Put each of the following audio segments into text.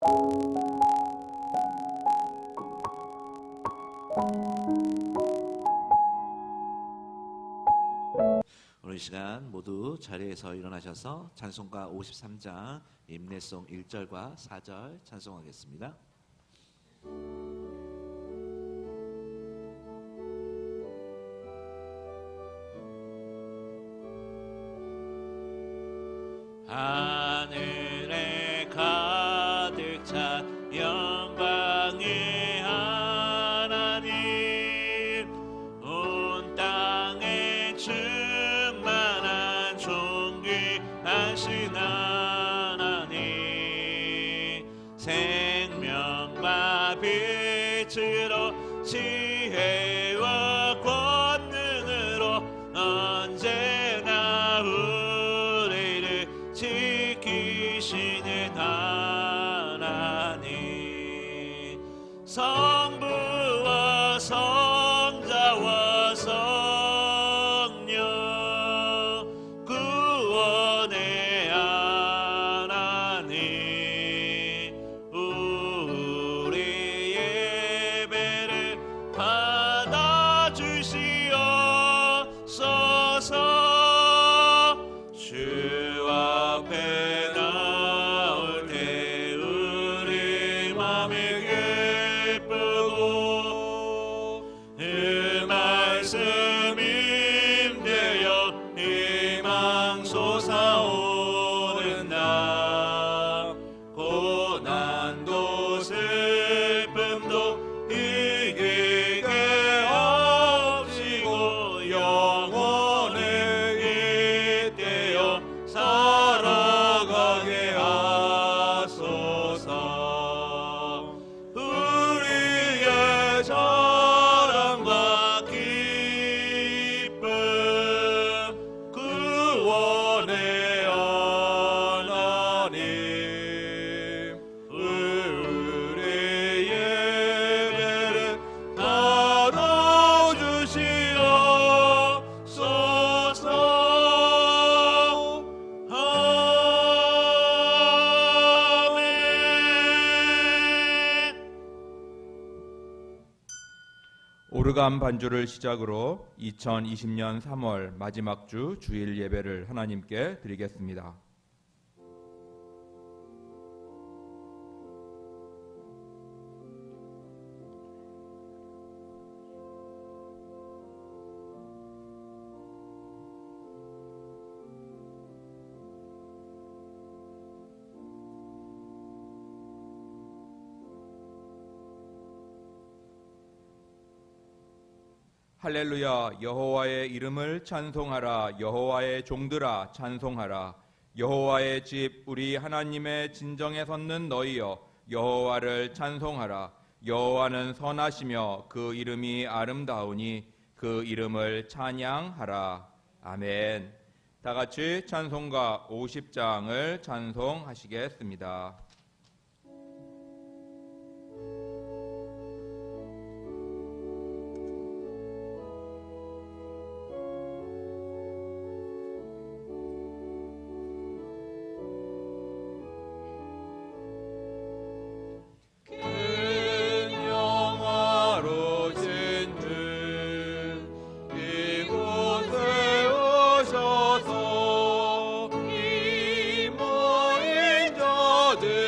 오늘 이 시간 모두 자리에서 일어나셔서 찬송가 53장 임내송 1절과 4절 찬송하겠습니다. 하늘에 가득 찬 영광의 하나님, 온 땅에 충만한 존귀하신 하나님, 생명과 빛으로 지혜와 권능으로 언제나 우리를 지키시는 하나님, 성부와 성자와 성령 구원의 하나님, 우리 예배를 받아주시옵소서. 주 앞에 나올 때 우리 맘이 기쁘고, 그 말씀 임되어 희망 솟아오른다. 고난도 슬픔도 이기게 없이고 영원히 잇대어 살아가게 하소서. 우리의 자랑과 기쁨 구원의 하나님, 우리 예배를 받아주시옵소서. 아멘. 오르간 반주를 시작으로 2020년 3월 마지막 주 주일 예배를 하나님께 드리겠습니다. 할렐루야. 여호와의 이름을 찬송하라. 여호와의 종들아 찬송하라. 여호와의 집 우리 하나님의 진정에 섰는 너희여 여호와를 찬송하라. 여호와는 선하시며 그 이름이 아름다우니 그 이름을 찬양하라. 아멘. 다 같이 찬송가 50장을 찬송하시겠습니다. 이곳에 오셔서 이 모인 자들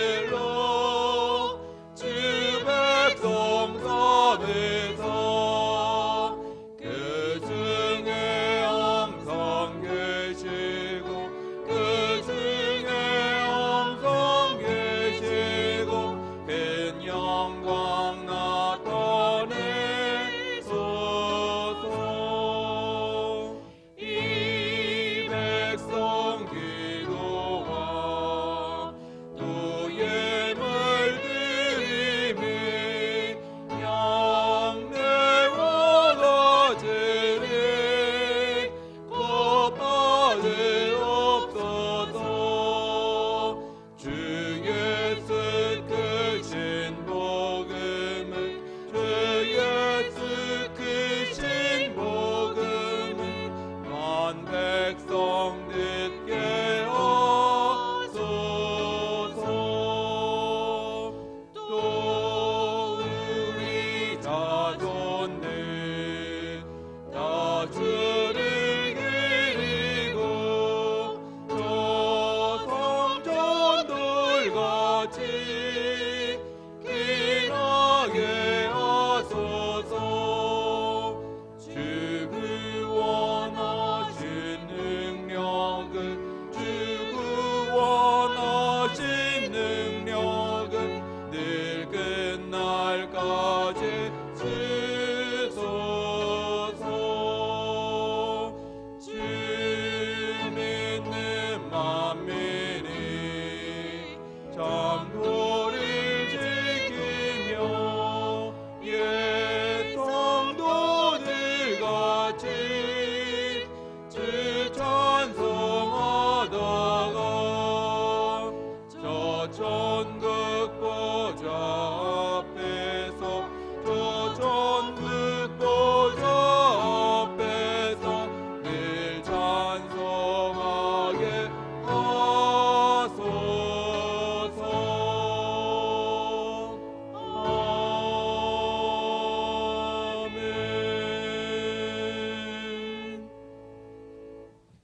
지키나게 하소서. 주 그 원하신 능력은 주 그 원하신 능력은 늘 끝날까지 주소서. 주 믿는 만민이 참도를 지키며 옛 성도들 같이 주 찬송하다가 저 천국 보좌 앞에서 저 천국 보좌 앞에서 늘 찬송하게 하소서. 아멘.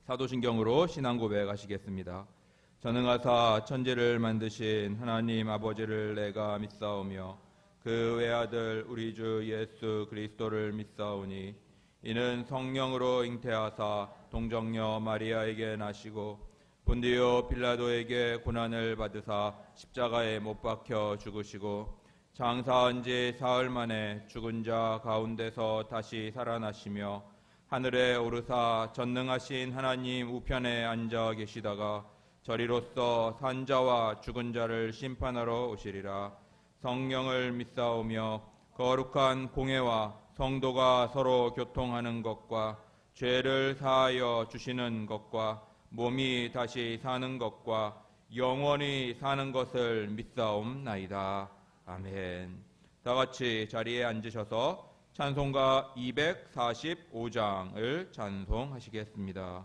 사도신경으로 신앙 고백하시겠습니다. 전능하사 천지를 만드신 하나님 아버지를 내가 믿사오며 그 외아들 우리 주 예수 그리스도를 믿사오니 이는 성령으로 잉태하사 동정녀 마리아에게 나시고 본디오 빌라도에게 고난을 받으사 십자가에 못 박혀 죽으시고 장사한 지 사흘 만에 죽은 자 가운데서 다시 살아나시며 하늘에 오르사 전능하신 하나님 우편에 앉아 계시다가 저리로서 산자와 죽은 자를 심판하러 오시리라. 성령을 믿사오며 거룩한 공회와 성도가 서로 교통하는 것과 죄를 사하여 주시는 것과 몸이 다시 사는 것과 영원히 사는 것을 믿사옵나이다. 아멘. 다 같이 자리에 앉으셔서 찬송가 245장을 찬송하시겠습니다.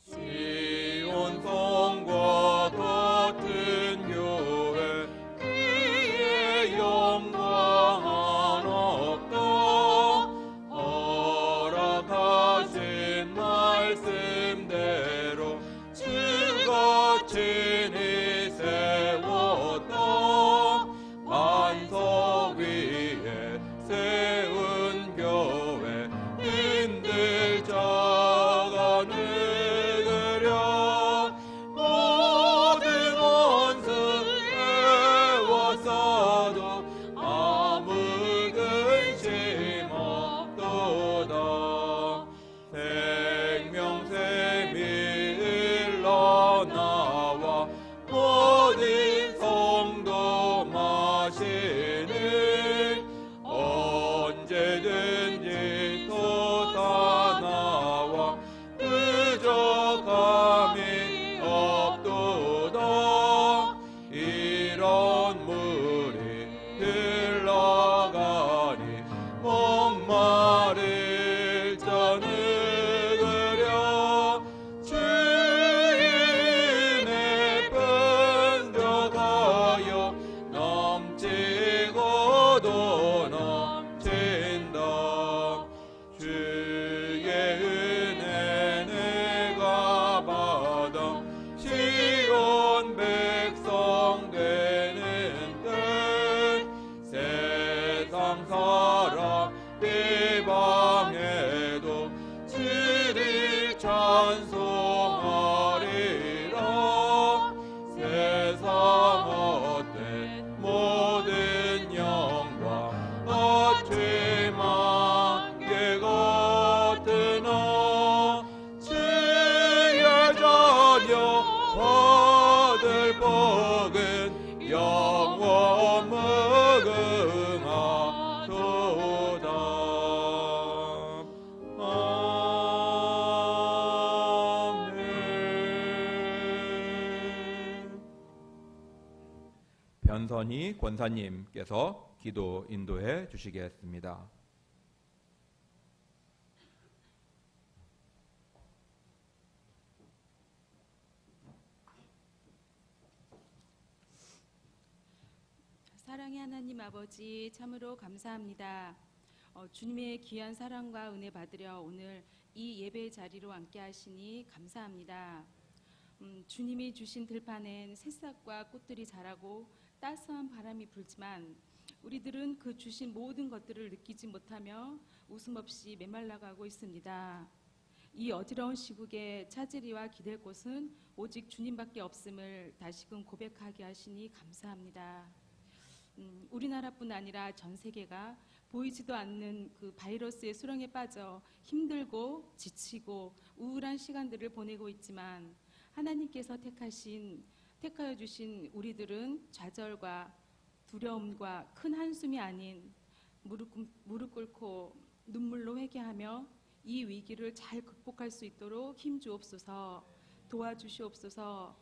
시온 성과 같은 교회 그의 영광은 없다. 허락하신 말씀대로 주가 친히 세웠다. 반석 위에 세운 교회 인들 자가 누구랴. 모든 원수 해왔어도 아무 근심 없도다. 생명샘이 흘러나와 모든 성도 마시는 언제든지 솟아나와 부족함이 없도다. 이런 물이 흘러가니 목마를 자 누구랴. 주의 은혜 번쩍하여 넘치고도 넘친다. 주의 은혜 내가 받아 시온 백성 되는 때 세상 사람 비방해도 주를 찬송하리라. 세상 헛된 모든 영광 어찌만개 같으나 주의 자녀 받을 복은 영원 무궁하도다. 아멘. 변선희 권사님께서 기도 인도해 주시겠습니다. 사랑의 하나님 아버지 참으로 감사합니다. 주님의 귀한 사랑과 은혜 받으려 오늘 이 예배 자리로 함께 하시니 감사합니다. 주님이 주신 들판엔 새싹과 꽃들이 자라고 따스한 바람이 불지만 우리들은 그 주신 모든 것들을 느끼지 못하며 웃음 없이 메말라가고 있습니다. 이 어지러운 시국에 찾으리와 기댈 곳은 오직 주님밖에 없음을 다시금 고백하게 하시니 감사합니다. 우리나라뿐 아니라 전 세계가 보이지도 않는 그 바이러스의 수렁에 빠져 힘들고 지치고 우울한 시간들을 보내고 있지만 하나님께서 택하여 주신 우리들은 좌절과 두려움과 큰 한숨이 아닌 무릎 꿇고 눈물로 회개하며 이 위기를 잘 극복할 수 있도록 힘 주옵소서, 도와주시옵소서.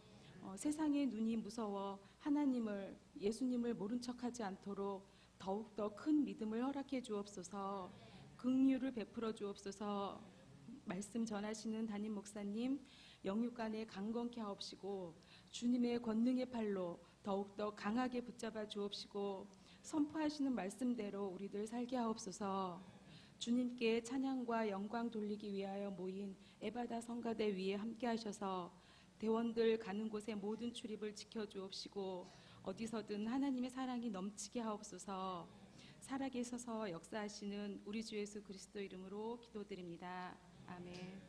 세상의 눈이 무서워 하나님을, 예수님을 모른 척하지 않도록 더욱더 큰 믿음을 허락해 주옵소서, 긍휼을 베풀어 주옵소서. 말씀 전하시는 담임 목사님 영육간에 강건케 하옵시고 주님의 권능의 팔로 더욱더 강하게 붙잡아 주옵시고 선포하시는 말씀대로 우리들 살게 하옵소서. 주님께 찬양과 영광 돌리기 위하여 모인 에바다 성가대 위에 함께 하셔서 대원들 가는 곳에 모든 출입을 지켜주옵시고 어디서든 하나님의 사랑이 넘치게 하옵소서. 살아계셔서 역사하시는 우리 주 예수 그리스도 이름으로 기도드립니다. 아멘.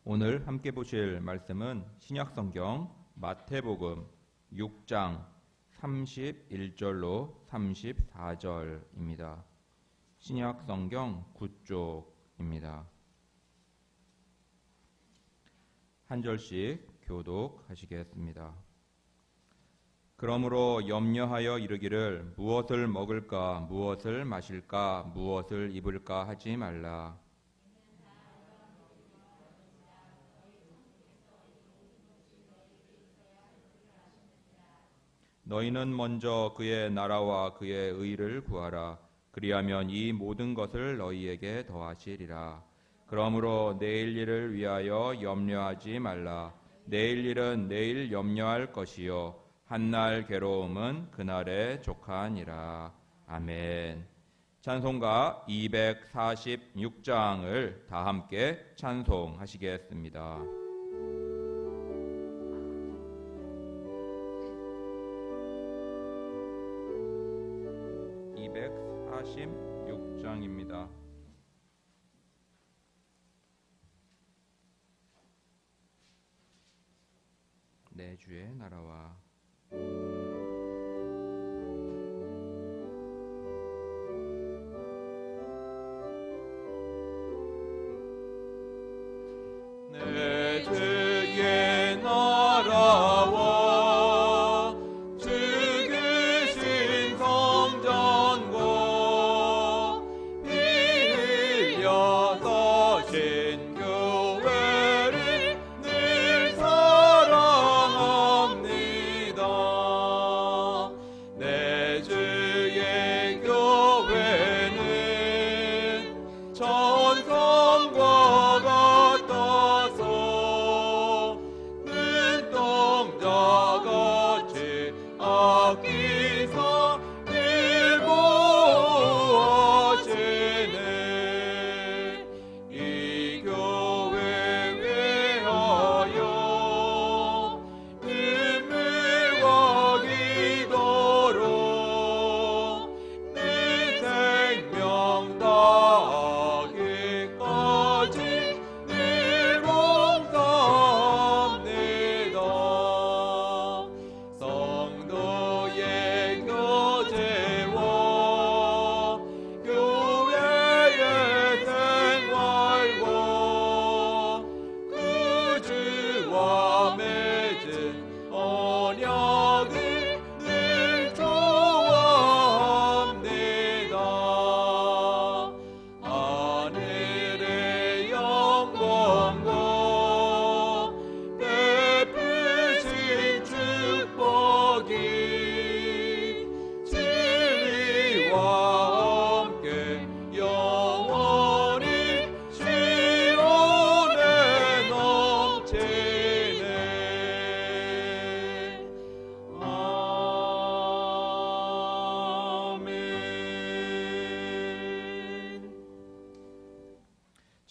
오늘 함께 보실 말씀은 신약성경 마태복음 6장 31절로 34절입니다. 신약성경 9쪽입니다. 한 절씩 교독하시겠습니다. 그러므로 염려하여 이르기를 무엇을 먹을까 무엇을 마실까 무엇을 입을까 하지 말라. 너희는 먼저 그의 나라와 그의 의를 구하라. 그리하면 이 모든 것을 너희에게 더하시리라. 그러므로 내일 일을 위하여 염려하지 말라. 내일 일은 내일 염려할 것이요 한날 괴로움은 그날의 족하니라. 아멘. 찬송가 246장을 다 함께 찬송하시겠습니다. 246장입니다. 내 주의 나라와 내 주의 나라와 주 계신 성전과 피 흘려 서신 교회를 늘 사랑합니다.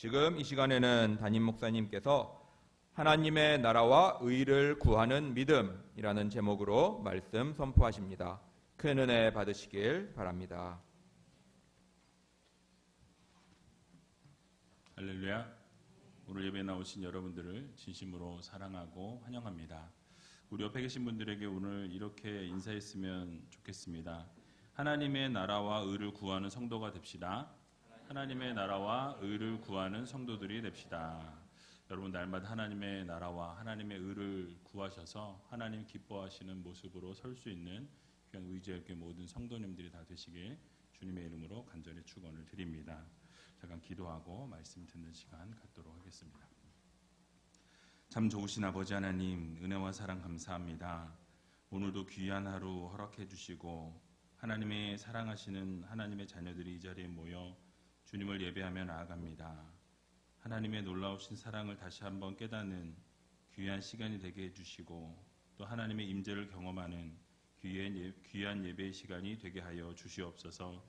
지금 이 시간에는 담임 목사님께서 하나님의 나라와 의를 구하는 믿음이라는 제목으로 말씀 선포하십니다. 큰 은혜 받으시길 바랍니다. 할렐루야. 오늘 예배에 나오신 여러분들을 진심으로 사랑하고 환영합니다. 우리 옆에 계신 분들에게 오늘 이렇게 인사했으면 좋겠습니다. 하나님의 나라와 의를 구하는 성도가 됩시다. 하나님의 나라와 의를 구하는 성도들이 됩시다. 여러분 날마다 하나님의 나라와 하나님의 의를 구하셔서 하나님 기뻐하시는 모습으로 설 수 있는 귀한 의지의 모든 성도님들이 다 되시길 주님의 이름으로 간절히 축원을 드립니다. 잠깐 기도하고 말씀 듣는 시간 갖도록 하겠습니다. 참 좋으신 아버지 하나님, 은혜와 사랑 감사합니다. 오늘도 귀한 하루 허락해 주시고 하나님의 사랑하시는 하나님의 자녀들이 이 자리에 모여 주님을 예배하며 나아갑니다. 하나님의 놀라우신 사랑을 다시 한번 깨닫는 귀한 시간이 되게 해주시고 또 하나님의 임재를 경험하는 귀한 예배의 시간이 되게 하여 주시옵소서.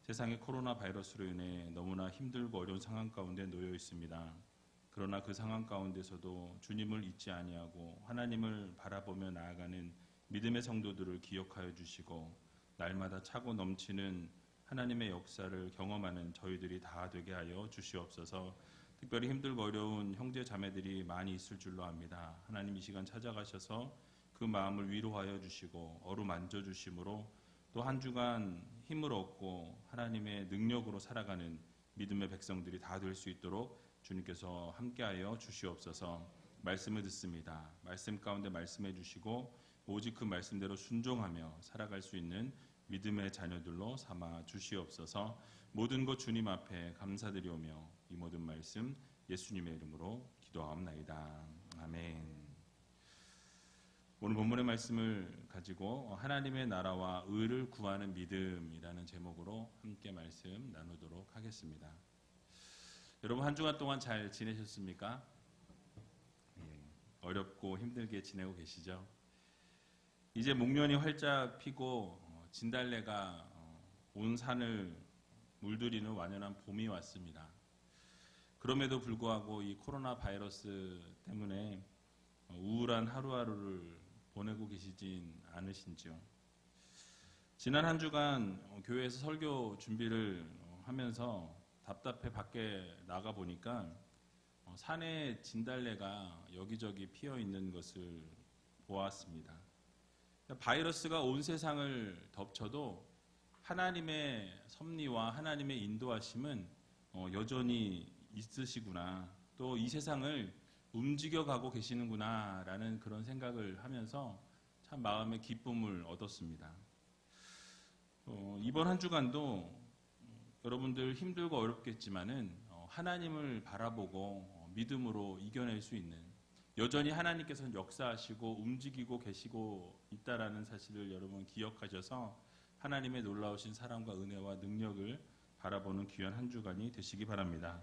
세상의 코로나 바이러스로 인해 너무나 힘들고 어려운 상황 가운데 놓여 있습니다. 그러나 그 상황 가운데서도 주님을 잊지 아니하고 하나님을 바라보며 나아가는 믿음의 성도들을 기억하여 주시고 날마다 차고 넘치는 하나님의 역사를 경험하는 저희들이 다 되게 하여 주시옵소서. 특별히 힘들고 어려운 형제 자매들이 많이 있을 줄로 압니다. 하나님 이 시간 찾아가셔서 그 마음을 위로하여 주시고 어루만져 주심으로 또 한 주간 힘을 얻고 하나님의 능력으로 살아가는 믿음의 백성들이 다 될 수 있도록 주님께서 함께하여 주시옵소서. 말씀을 듣습니다. 말씀 가운데 말씀해 주시고 오직 그 말씀대로 순종하며 살아갈 수 있는 믿음의 자녀들로 삼아 주시옵소서. 모든 것 주님 앞에 감사드리오며 이 모든 말씀 예수님의 이름으로 기도하옵나이다. 아멘. 오늘 본문의 말씀을 가지고 하나님의 나라와 의를 구하는 믿음이라는 제목으로 함께 말씀 나누도록 하겠습니다. 여러분 한 주간 동안 잘 지내셨습니까? 어렵고 힘들게 지내고 계시죠? 이제 목련이 활짝 피고 진달래가 온 산을 물들이는 완연한 봄이 왔습니다. 그럼에도 불구하고 이 코로나 바이러스 때문에 우울한 하루하루를 보내고 계시진 않으신지요? 지난 한 주간 교회에서 설교 준비를 하면서 답답해 밖에 나가 보니까 산에 진달래가 여기저기 피어 있는 것을 보았습니다. 바이러스가 온 세상을 덮쳐도 하나님의 섭리와 하나님의 인도하심은 여전히 있으시구나. 또 이 세상을 움직여가고 계시는구나라는 그런 생각을 하면서 참 마음의 기쁨을 얻었습니다. 이번 한 주간도 여러분들 힘들고 어렵겠지만은 하나님을 바라보고 믿음으로 이겨낼 수 있는 여전히 하나님께서는 역사하시고 움직이고 계시고 있다라는 사실을 여러분 기억하셔서 하나님의 놀라우신 사랑과 은혜와 능력을 바라보는 귀한 한 주간이 되시기 바랍니다.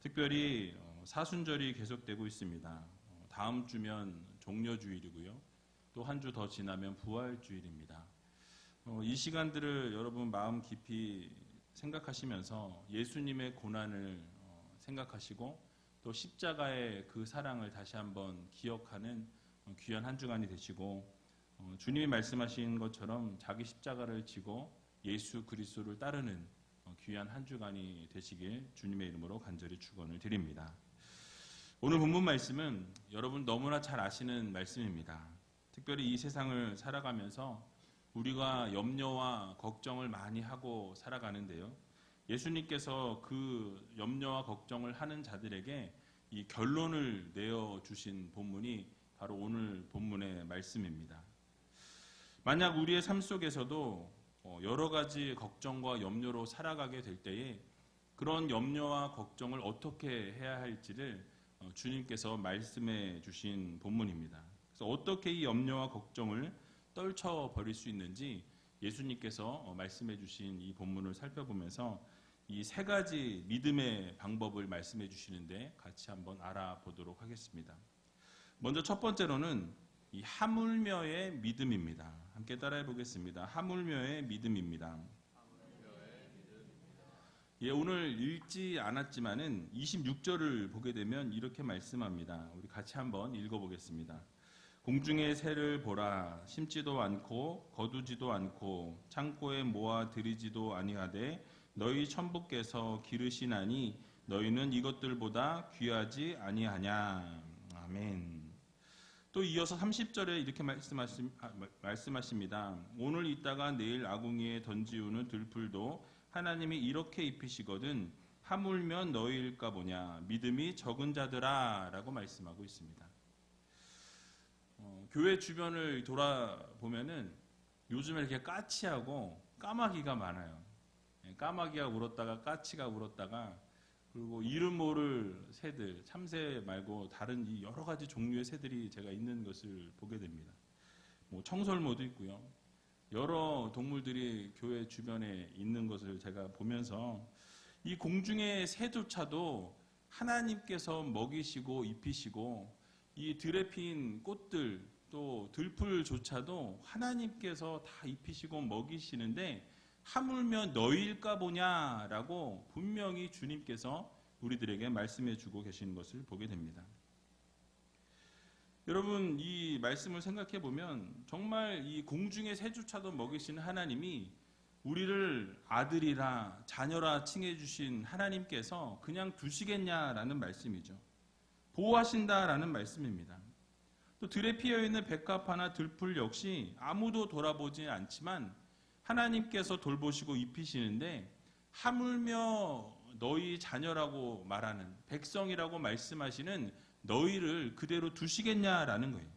특별히 사순절이 계속되고 있습니다. 다음 주면 종려주일이고요. 또 한 주 더 지나면 부활주일입니다. 이 시간들을 여러분 마음 깊이 생각하시면서 예수님의 고난을 생각하시고 또 십자가의 그 사랑을 다시 한번 기억하는 귀한 한 주간이 되시고 주님이 말씀하신 것처럼 자기 십자가를 지고 예수 그리스도를 따르는 귀한 한 주간이 되시길 주님의 이름으로 간절히 축원을 드립니다. 오늘 본문 말씀은 여러분 너무나 잘 아시는 말씀입니다. 특별히 이 세상을 살아가면서 우리가 염려와 걱정을 많이 하고 살아가는데요. 예수님께서 그 염려와 걱정을 하는 자들에게 이 결론을 내어주신 본문이 바로 오늘 본문의 말씀입니다. 만약 우리의 삶 속에서도 여러 가지 걱정과 염려로 살아가게 될 때에 그런 염려와 걱정을 어떻게 해야 할지를 주님께서 말씀해 주신 본문입니다. 그래서 어떻게 이 염려와 걱정을 떨쳐버릴 수 있는지 예수님께서 말씀해 주신 이 본문을 살펴보면서 이 세 가지 믿음의 방법을 말씀해 주시는데 같이 한번 알아보도록 하겠습니다. 먼저 첫 번째로는 이 하물며의 믿음입니다. 함께 따라해 보겠습니다. 하물며의 믿음입니다. 예, 오늘 읽지 않았지만은 26절을 보게 되면 이렇게 말씀합니다. 우리 같이 한번 읽어보겠습니다. 공중의 새를 보라. 심지도 않고 거두지도 않고 창고에 모아 들이지도 아니하되 너희 천부께서 기르시나니 너희는 이것들보다 귀하지 아니하냐. 아멘. 또 이어서 30절에 이렇게 말씀하십니다. 오늘 있다가 내일 아궁이에 던지우는 들풀도 하나님이 이렇게 입히시거든 하물며 너희일까 보냐. 믿음이 적은 자들아 라고 말씀하고 있습니다. 교회 주변을 돌아보면은 요즘에 이렇게 까치하고 까마귀가 많아요. 까마귀가 울었다가 까치가 울었다가 그리고 이름 모를 새들, 참새 말고 다른 이 여러 가지 종류의 새들이 제가 있는 것을 보게 됩니다. 뭐 청설모도 있고요. 여러 동물들이 교회 주변에 있는 것을 제가 보면서 이 공중의 새조차도 하나님께서 먹이시고 입히시고 이 들에 핀 꽃들 또 들풀조차도 하나님께서 다 입히시고 먹이시는데 하물며 너희일까 보냐라고 분명히 주님께서 우리들에게 말씀해 주고 계시는 것을 보게 됩니다. 여러분, 이 말씀을 생각해 보면 정말 이 공중의 새조차도 먹이시는 하나님이 우리를 아들이라 자녀라 칭해 주신 하나님께서 그냥 두시겠냐라는 말씀이죠. 보호하신다라는 말씀입니다. 또 들에 피어 있는 백합화나 들풀 역시 아무도 돌아보지 않지만 하나님께서 돌보시고 입히시는데 하물며 너희 자녀라고 말하는 백성이라고 말씀하시는 너희를 그대로 두시겠냐라는 거예요.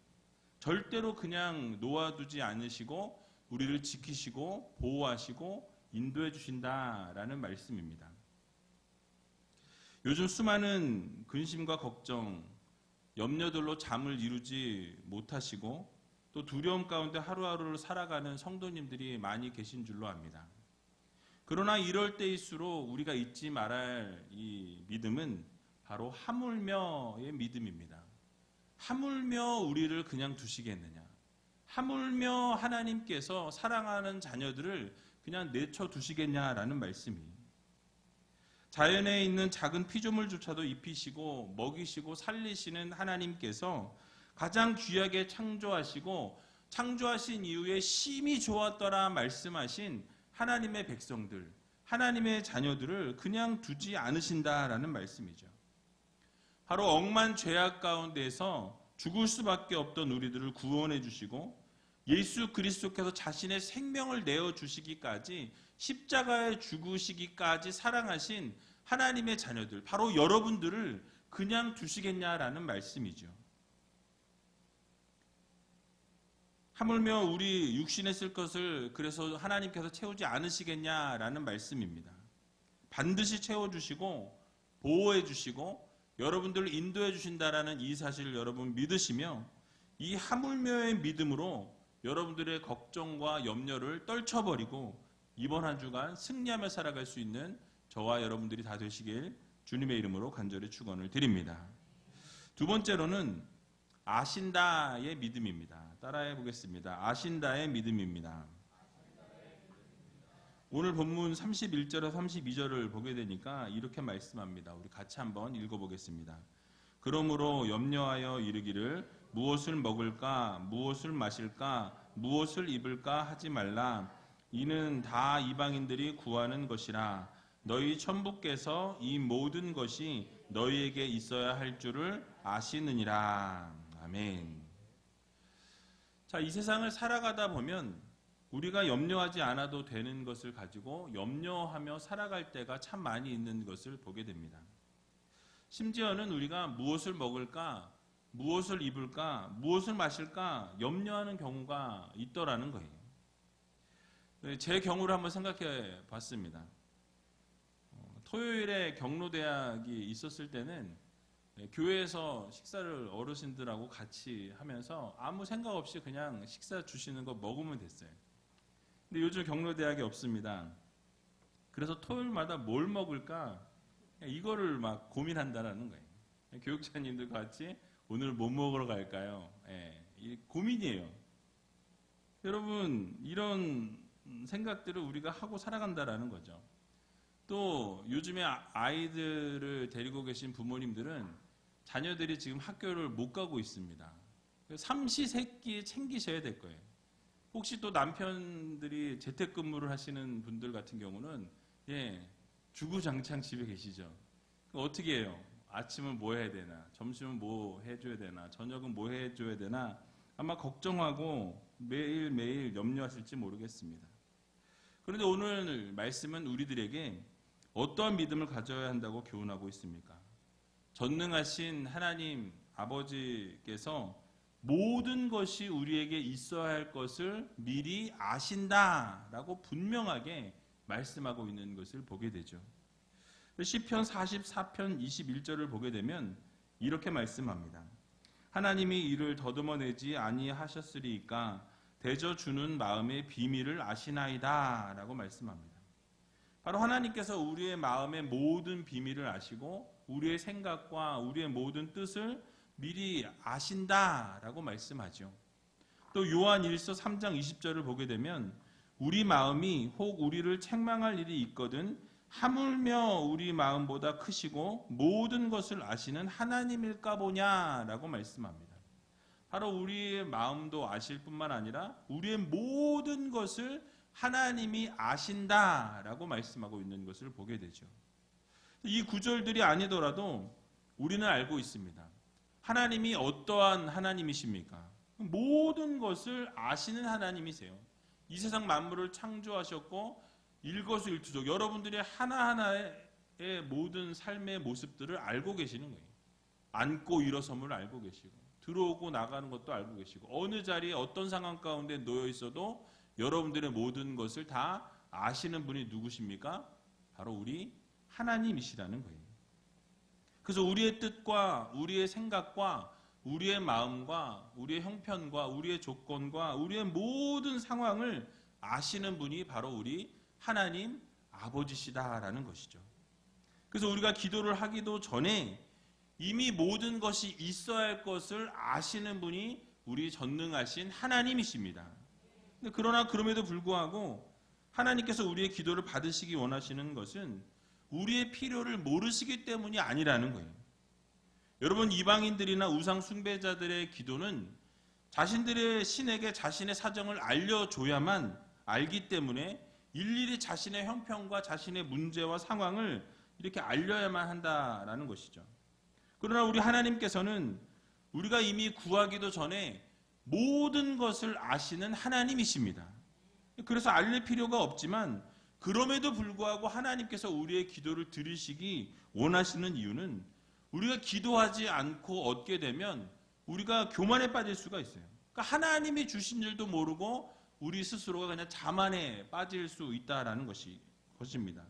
절대로 그냥 놓아두지 않으시고 우리를 지키시고 보호하시고 인도해 주신다라는 말씀입니다. 요즘 수많은 근심과 걱정, 염려들로 잠을 이루지 못하시고 또 두려움 가운데 하루하루를 살아가는 성도님들이 많이 계신 줄로 압니다. 그러나 이럴 때일수록 우리가 잊지 말할 이 믿음은 바로 하물며의 믿음입니다. 하물며 우리를 그냥 두시겠느냐. 하물며 하나님께서 사랑하는 자녀들을 그냥 내쳐 두시겠냐라는 말씀이. 자연에 있는 작은 피조물조차도 입히시고 먹이시고 살리시는 하나님께서 가장 귀하게 창조하시고 창조하신 이후에 심히 좋았더라 말씀하신 하나님의 백성들, 하나님의 자녀들을 그냥 두지 않으신다라는 말씀이죠. 바로 억만 죄악 가운데서 죽을 수밖에 없던 우리들을 구원해 주시고 예수 그리스도께서 자신의 생명을 내어주시기까지 십자가에 죽으시기까지 사랑하신 하나님의 자녀들, 바로 여러분들을 그냥 두시겠냐라는 말씀이죠. 하물며 우리 육신에 쓸 것을 그래서 하나님께서 채우지 않으시겠냐라는 말씀입니다. 반드시 채워주시고 보호해 주시고 여러분들을 인도해 주신다라는 이 사실을 여러분 믿으시며 이 하물며의 믿음으로 여러분들의 걱정과 염려를 떨쳐버리고 이번 한 주간 승리하며 살아갈 수 있는 저와 여러분들이 다 되시길 주님의 이름으로 간절히 축원을 드립니다. 두 번째로는 아신다의 믿음입니다. 따라해 보겠습니다. 아신다의 믿음입니다. 오늘 본문 31절에서 32절을 보게 되니까 이렇게 말씀합니다. 우리 같이 한번 읽어보겠습니다. 그러므로 염려하여 이르기를 무엇을 먹을까 무엇을 마실까 무엇을 입을까 하지 말라. 이는 다 이방인들이 구하는 것이라. 너희 천부께서 이 모든 것이 너희에게 있어야 할 줄을 아시느니라. 아멘. 자, 이 세상을 살아가다 보면 우리가 염려하지 않아도 되는 것을 가지고 염려하며 살아갈 때가 참 많이 있는 것을 보게 됩니다. 심지어는 우리가 무엇을 먹을까, 무엇을 입을까, 무엇을 마실까 염려하는 경우가 있더라는 거예요. 제 경우를 한번 생각해 봤습니다. 토요일에 경로대학이 있었을 때는 교회에서 식사를 어르신들하고 같이 하면서 아무 생각 없이 그냥 식사 주시는 거 먹으면 됐어요. 근데 요즘 경로대학이 없습니다. 그래서 토요일마다 뭘 먹을까 이거를 막 고민한다라는 거예요. 교육자님들과 같이 오늘 뭐 먹으러 갈까요? 이 고민이에요. 여러분 이런 생각들을 우리가 하고 살아간다라는 거죠. 또 요즘에 아이들을 데리고 계신 부모님들은 자녀들이 지금 학교를 못 가고 있습니다. 삼시세끼 챙기셔야 될 거예요. 혹시 또 남편들이 재택근무를 하시는 분들 같은 경우는 주구장창 집에 계시죠. 그럼 어떻게 해요? 아침은 뭐 해야 되나? 점심은 뭐 해줘야 되나? 저녁은 뭐 해줘야 되나? 아마 걱정하고 매일매일 염려하실지 모르겠습니다. 그런데 오늘 말씀은 우리들에게 어떠한 믿음을 가져야 한다고 교훈하고 있습니까? 전능하신 하나님 아버지께서 모든 것이 우리에게 있어야 할 것을 미리 아신다라고 분명하게 말씀하고 있는 것을 보게 되죠. 시편 44편 21절을 보게 되면 이렇게 말씀합니다. 하나님이 이를 더듬어내지 아니하셨으리이까 대저 주는 마음의 비밀을 아시나이다 라고 말씀합니다. 바로 하나님께서 우리의 마음의 모든 비밀을 아시고 우리의 생각과 우리의 모든 뜻을 미리 아신다라고 말씀하죠. 또 요한 1서 3장 20절을 보게 되면 우리 마음이 혹 우리를 책망할 일이 있거든 하물며 우리 마음보다 크시고 모든 것을 아시는 하나님일까 보냐라고 말씀합니다. 바로 우리의 마음도 아실 뿐만 아니라 우리의 모든 것을 하나님이 아신다라고 말씀하고 있는 것을 보게 되죠. 이 구절들이 아니더라도 우리는 알고 있습니다. 하나님이 어떠한 하나님이십니까? 모든 것을 아시는 하나님이세요. 이 세상 만물을 창조하셨고 일거수일투족 여러분들의 하나하나의 모든 삶의 모습들을 알고 계시는 거예요. 앉고 일어섬을 알고 계시고 들어오고 나가는 것도 알고 계시고 어느 자리에 어떤 상황 가운데 놓여 있어도 여러분들의 모든 것을 다 아시는 분이 누구십니까? 바로 우리 하나님이시라는 거예요. 그래서 우리의 뜻과 우리의 생각과 우리의 마음과 우리의 형편과 우리의 조건과 우리의 모든 상황을 아시는 분이 바로 우리 하나님 아버지시다라는 것이죠. 그래서 우리가 기도를 하기도 전에 이미 모든 것이 있어야 할 것을 아시는 분이 우리 전능하신 하나님이십니다. 그러나 그럼에도 불구하고 하나님께서 우리의 기도를 받으시기 원하시는 것은 우리의 필요를 모르시기 때문이 아니라는 거예요. 여러분 이방인들이나 우상 숭배자들의 기도는 자신들의 신에게 자신의 사정을 알려줘야만 알기 때문에 일일이 자신의 형편과 자신의 문제와 상황을 이렇게 알려야만 한다라는 것이죠. 그러나 우리 하나님께서는 우리가 이미 구하기도 전에 모든 것을 아시는 하나님이십니다. 그래서 알릴 필요가 없지만 그럼에도 불구하고 하나님께서 우리의 기도를 들으시기 원하시는 이유는 우리가 기도하지 않고 얻게 되면 우리가 교만에 빠질 수가 있어요. 그러니까 하나님이 주신 줄도 모르고 우리 스스로가 그냥 자만에 빠질 수 있다라는 것입니다.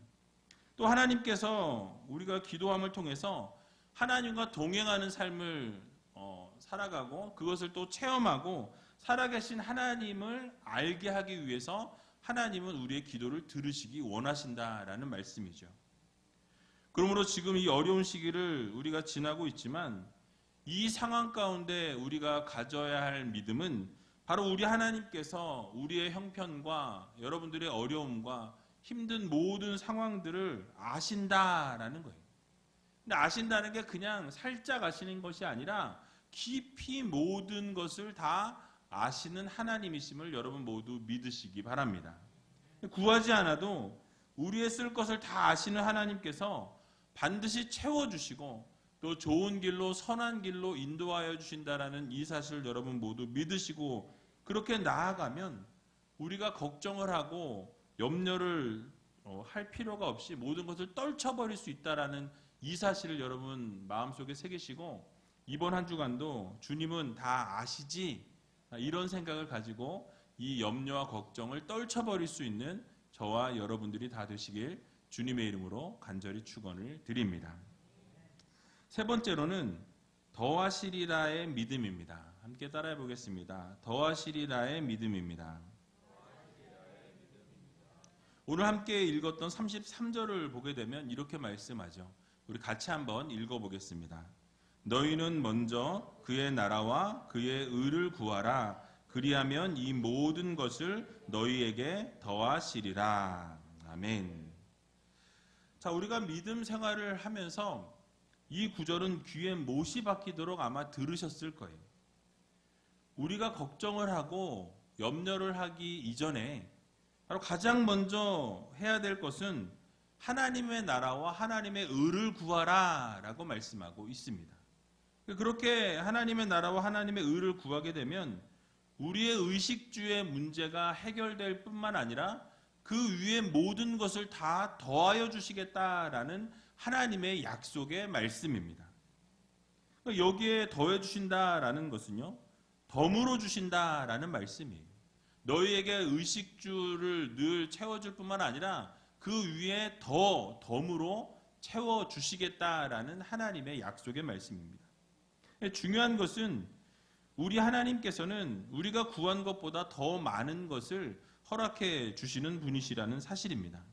또 하나님께서 우리가 기도함을 통해서 하나님과 동행하는 삶을 살아가고 그것을 또 체험하고 살아계신 하나님을 알게 하기 위해서 하나님은 우리의 기도를 들으시기 원하신다라는 말씀이죠. 그러므로 지금 이 어려운 시기를 우리가 지나고 있지만 이 상황 가운데 우리가 가져야 할 믿음은 바로 우리 하나님께서 우리의 형편과 여러분들의 어려움과 힘든 모든 상황들을 아신다라는 거예요. 근데 아신다는 게 그냥 살짝 아시는 것이 아니라 깊이 모든 것을 다 아시는 하나님이심을 여러분 모두 믿으시기 바랍니다. 구하지 않아도 우리의 쓸 것을 다 아시는 하나님께서 반드시 채워주시고 또 좋은 길로 선한 길로 인도하여 주신다라는 이 사실을 여러분 모두 믿으시고 그렇게 나아가면 우리가 걱정을 하고 염려를 할 필요가 없이 모든 것을 떨쳐버릴 수 있다라는 이 사실을 여러분 마음속에 새기시고 이번 한 주간도 주님은 다 아시지 이런 생각을 가지고 이 염려와 걱정을 떨쳐버릴 수 있는 저와 여러분들이 다 되시길 주님의 이름으로 간절히 축원을 드립니다. 세 번째로는 더하시리라의 믿음입니다. 함께 따라해 보겠습니다. 더하시리라의 믿음입니다. 오늘 함께 읽었던 33절을 보게 되면 이렇게 말씀하죠. 우리 같이 한번 읽어보겠습니다. 너희는 먼저 그의 나라와 그의 의를 구하라. 그리하면 이 모든 것을 너희에게 더하시리라. 아멘. 자, 우리가 믿음 생활을 하면서 이 구절은 귀에 못이 박히도록 아마 들으셨을 거예요. 우리가 걱정을 하고 염려를 하기 이전에 바로 가장 먼저 해야 될 것은 하나님의 나라와 하나님의 의를 구하라 라고 말씀하고 있습니다. 그렇게 하나님의 나라와 하나님의 의를 구하게 되면 우리의 의식주의 문제가 해결될 뿐만 아니라 그 위에 모든 것을 다 더하여 주시겠다라는 하나님의 약속의 말씀입니다. 여기에 더해 주신다라는 것은요, 덤으로 주신다라는 말씀이에요. 너희에게 의식주를 늘 채워줄 뿐만 아니라 그 위에 더 덤으로 채워주시겠다라는 하나님의 약속의 말씀입니다. 중요한 것은 우리 하나님께서는 우리가 구한 것보다 더 많은 것을 허락해 주시는 분이시라는 사실입니다.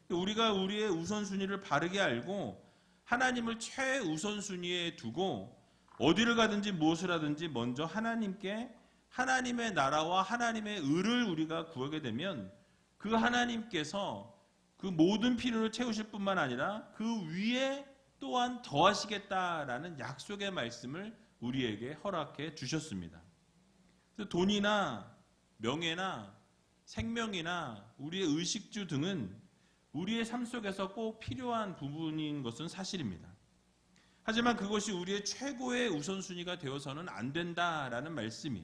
우리가 우리의 우선순위를 바르게 알고 하나님을 최우선순위에 두고 어디를 가든지 무엇을 하든지 먼저 하나님께 하나님의 나라와 하나님의 의를 우리가 구하게 되면 그 하나님께서 그 모든 필요를 채우실 뿐만 아니라 그 위에 또한 더하시겠다라는 약속의 말씀을 우리에게 허락해 주셨습니다. 그래서 돈이나 명예나 생명이나 우리의 의식주 등은 우리의 삶 속에서 꼭 필요한 부분인 것은 사실입니다. 하지만 그것이 우리의 최고의 우선순위가 되어서는 안 된다라는 말씀이,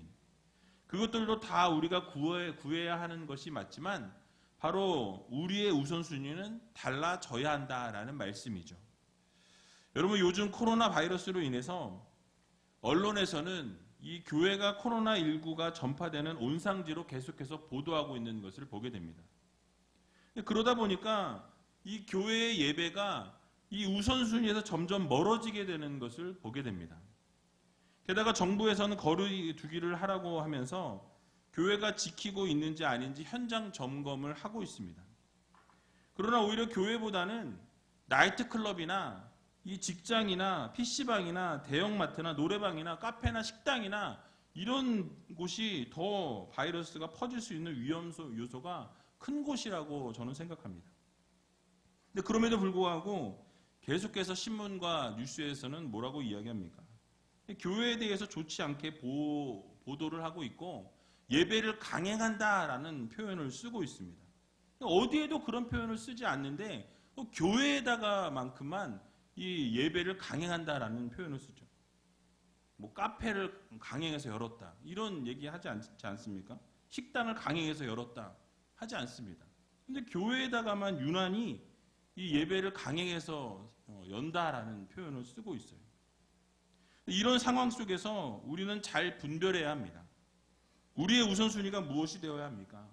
그것들도 다 우리가 구해야 하는 것이 맞지만 바로 우리의 우선순위는 달라져야 한다라는 말씀이죠. 여러분, 요즘 코로나 바이러스로 인해서 언론에서는 이 교회가 코로나19가 전파되는 온상지로 계속해서 보도하고 있는 것을 보게 됩니다. 그러다 보니까 이 교회의 예배가 이 우선순위에서 점점 멀어지게 되는 것을 보게 됩니다. 게다가 정부에서는 거리두기를 하라고 하면서 교회가 지키고 있는지 아닌지 현장 점검을 하고 있습니다. 그러나 오히려 교회보다는 나이트클럽이나 이 직장이나 PC방이나 대형마트나 노래방이나 카페나 식당이나 이런 곳이 더 바이러스가 퍼질 수 있는 위험 요소가 큰 곳이라고 저는 생각합니다. 근데 그럼에도 불구하고 계속해서 신문과 뉴스에서는 뭐라고 이야기합니까? 교회에 대해서 좋지 않게 보도를 하고 있고 예배를 강행한다라는 표현을 쓰고 있습니다. 어디에도 그런 표현을 쓰지 않는데 교회에다가만큼만 이 예배를 강행한다라는 표현을 쓰죠. 뭐 카페를 강행해서 열었다 이런 얘기 하지 않습니까? 식당을 강행해서 열었다 하지 않습니다. 근데 교회에다가만 유난히 이 예배를 강행해서 연다라는 표현을 쓰고 있어요. 이런 상황 속에서 우리는 잘 분별해야 합니다. 우리의 우선순위가 무엇이 되어야 합니까?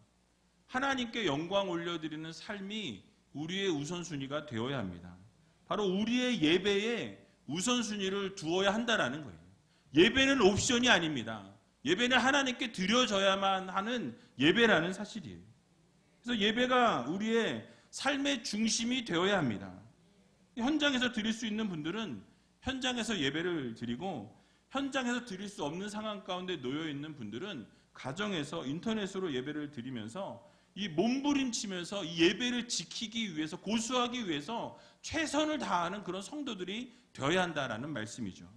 하나님께 영광 올려드리는 삶이 우리의 우선순위가 되어야 합니다. 바로 우리의 예배에 우선순위를 두어야 한다라는 거예요. 예배는 옵션이 아닙니다. 예배는 하나님께 드려져야만 하는 예배라는 사실이에요. 그래서 예배가 우리의 삶의 중심이 되어야 합니다. 현장에서 드릴 수 있는 분들은 현장에서 예배를 드리고, 현장에서 드릴 수 없는 상황 가운데 놓여 있는 분들은 가정에서 인터넷으로 예배를 드리면서 이 몸부림치면서 이 예배를 지키기 위해서, 고수하기 위해서 최선을 다하는 그런 성도들이 되어야 한다라는 말씀이죠.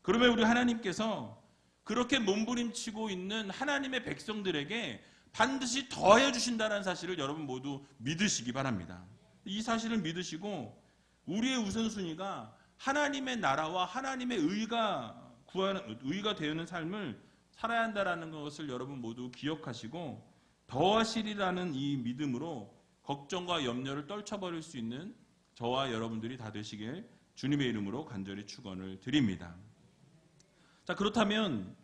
그러면 우리 하나님께서 그렇게 몸부림치고 있는 하나님의 백성들에게 반드시 더하여 주신다는 사실을 여러분 모두 믿으시기 바랍니다. 이 사실을 믿으시고 우리의 우선순위가 하나님의 나라와 하나님의 의가 되는 삶을 살아야 한다는 것을 여러분 모두 기억하시고 더하시리라는 이 믿음으로 걱정과 염려를 떨쳐버릴 수 있는 저와 여러분들이 다 되시길 주님의 이름으로 간절히 축원을 드립니다. 자, 그렇다면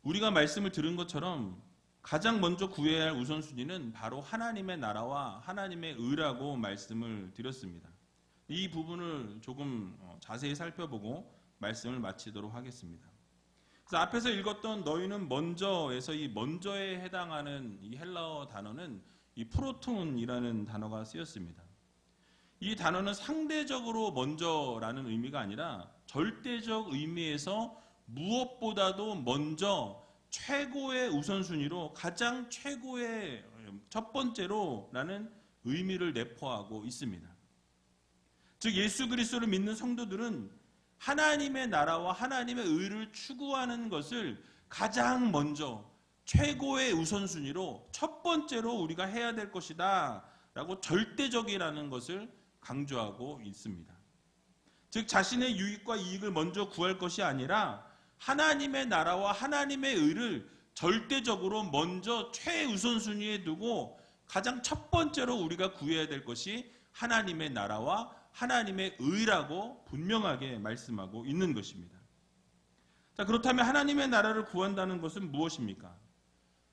우리가 말씀을 들은 것처럼 가장 먼저 구해야 할 우선순위는 바로 하나님의 나라와 하나님의 의라고 말씀을 드렸습니다. 이 부분을 조금 자세히 살펴보고 말씀을 마치도록 하겠습니다. 그래서 앞에서 읽었던 너희는 먼저에서 이 먼저에 해당하는 이 헬라어 단어는 이 프로톤이라는 단어가 쓰였습니다. 이 단어는 상대적으로 먼저라는 의미가 아니라 절대적 의미에서 무엇보다도 먼저 최고의 우선순위로 가장 최고의 첫 번째로라는 의미를 내포하고 있습니다. 즉 예수 그리스도를 믿는 성도들은 하나님의 나라와 하나님의 의를 추구하는 것을 가장 먼저 최고의 우선순위로 첫 번째로 우리가 해야 될 것이다 라고 절대적이라는 것을 강조하고 있습니다. 즉 자신의 유익과 이익을 먼저 구할 것이 아니라 하나님의 나라와 하나님의 의를 절대적으로 먼저 최우선순위에 두고 가장 첫 번째로 우리가 구해야 될 것이 하나님의 나라와 하나님의 의라고 분명하게 말씀하고 있는 것입니다. 자, 그렇다면 하나님의 나라를 구한다는 것은 무엇입니까?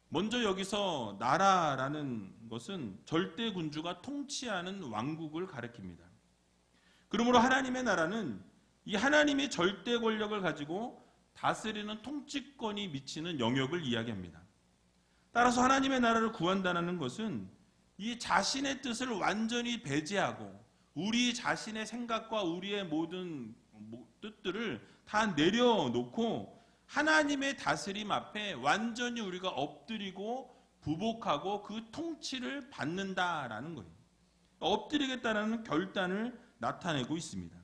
먼저 여기서 나라라는 것은 절대 군주가 통치하는 왕국을 가리킵니다. 그러므로 하나님의 나라는 이 하나님의 절대 권력을 가지고 다스리는 통치권이 미치는 영역을 이야기합니다. 따라서 하나님의 나라를 구한다는 것은 이 자신의 뜻을 완전히 배제하고 우리 자신의 생각과 우리의 모든 뜻들을 다 내려놓고 하나님의 다스림 앞에 완전히 우리가 엎드리고 부복하고 그 통치를 받는다라는 거예요. 엎드리겠다라는 결단을 나타내고 있습니다.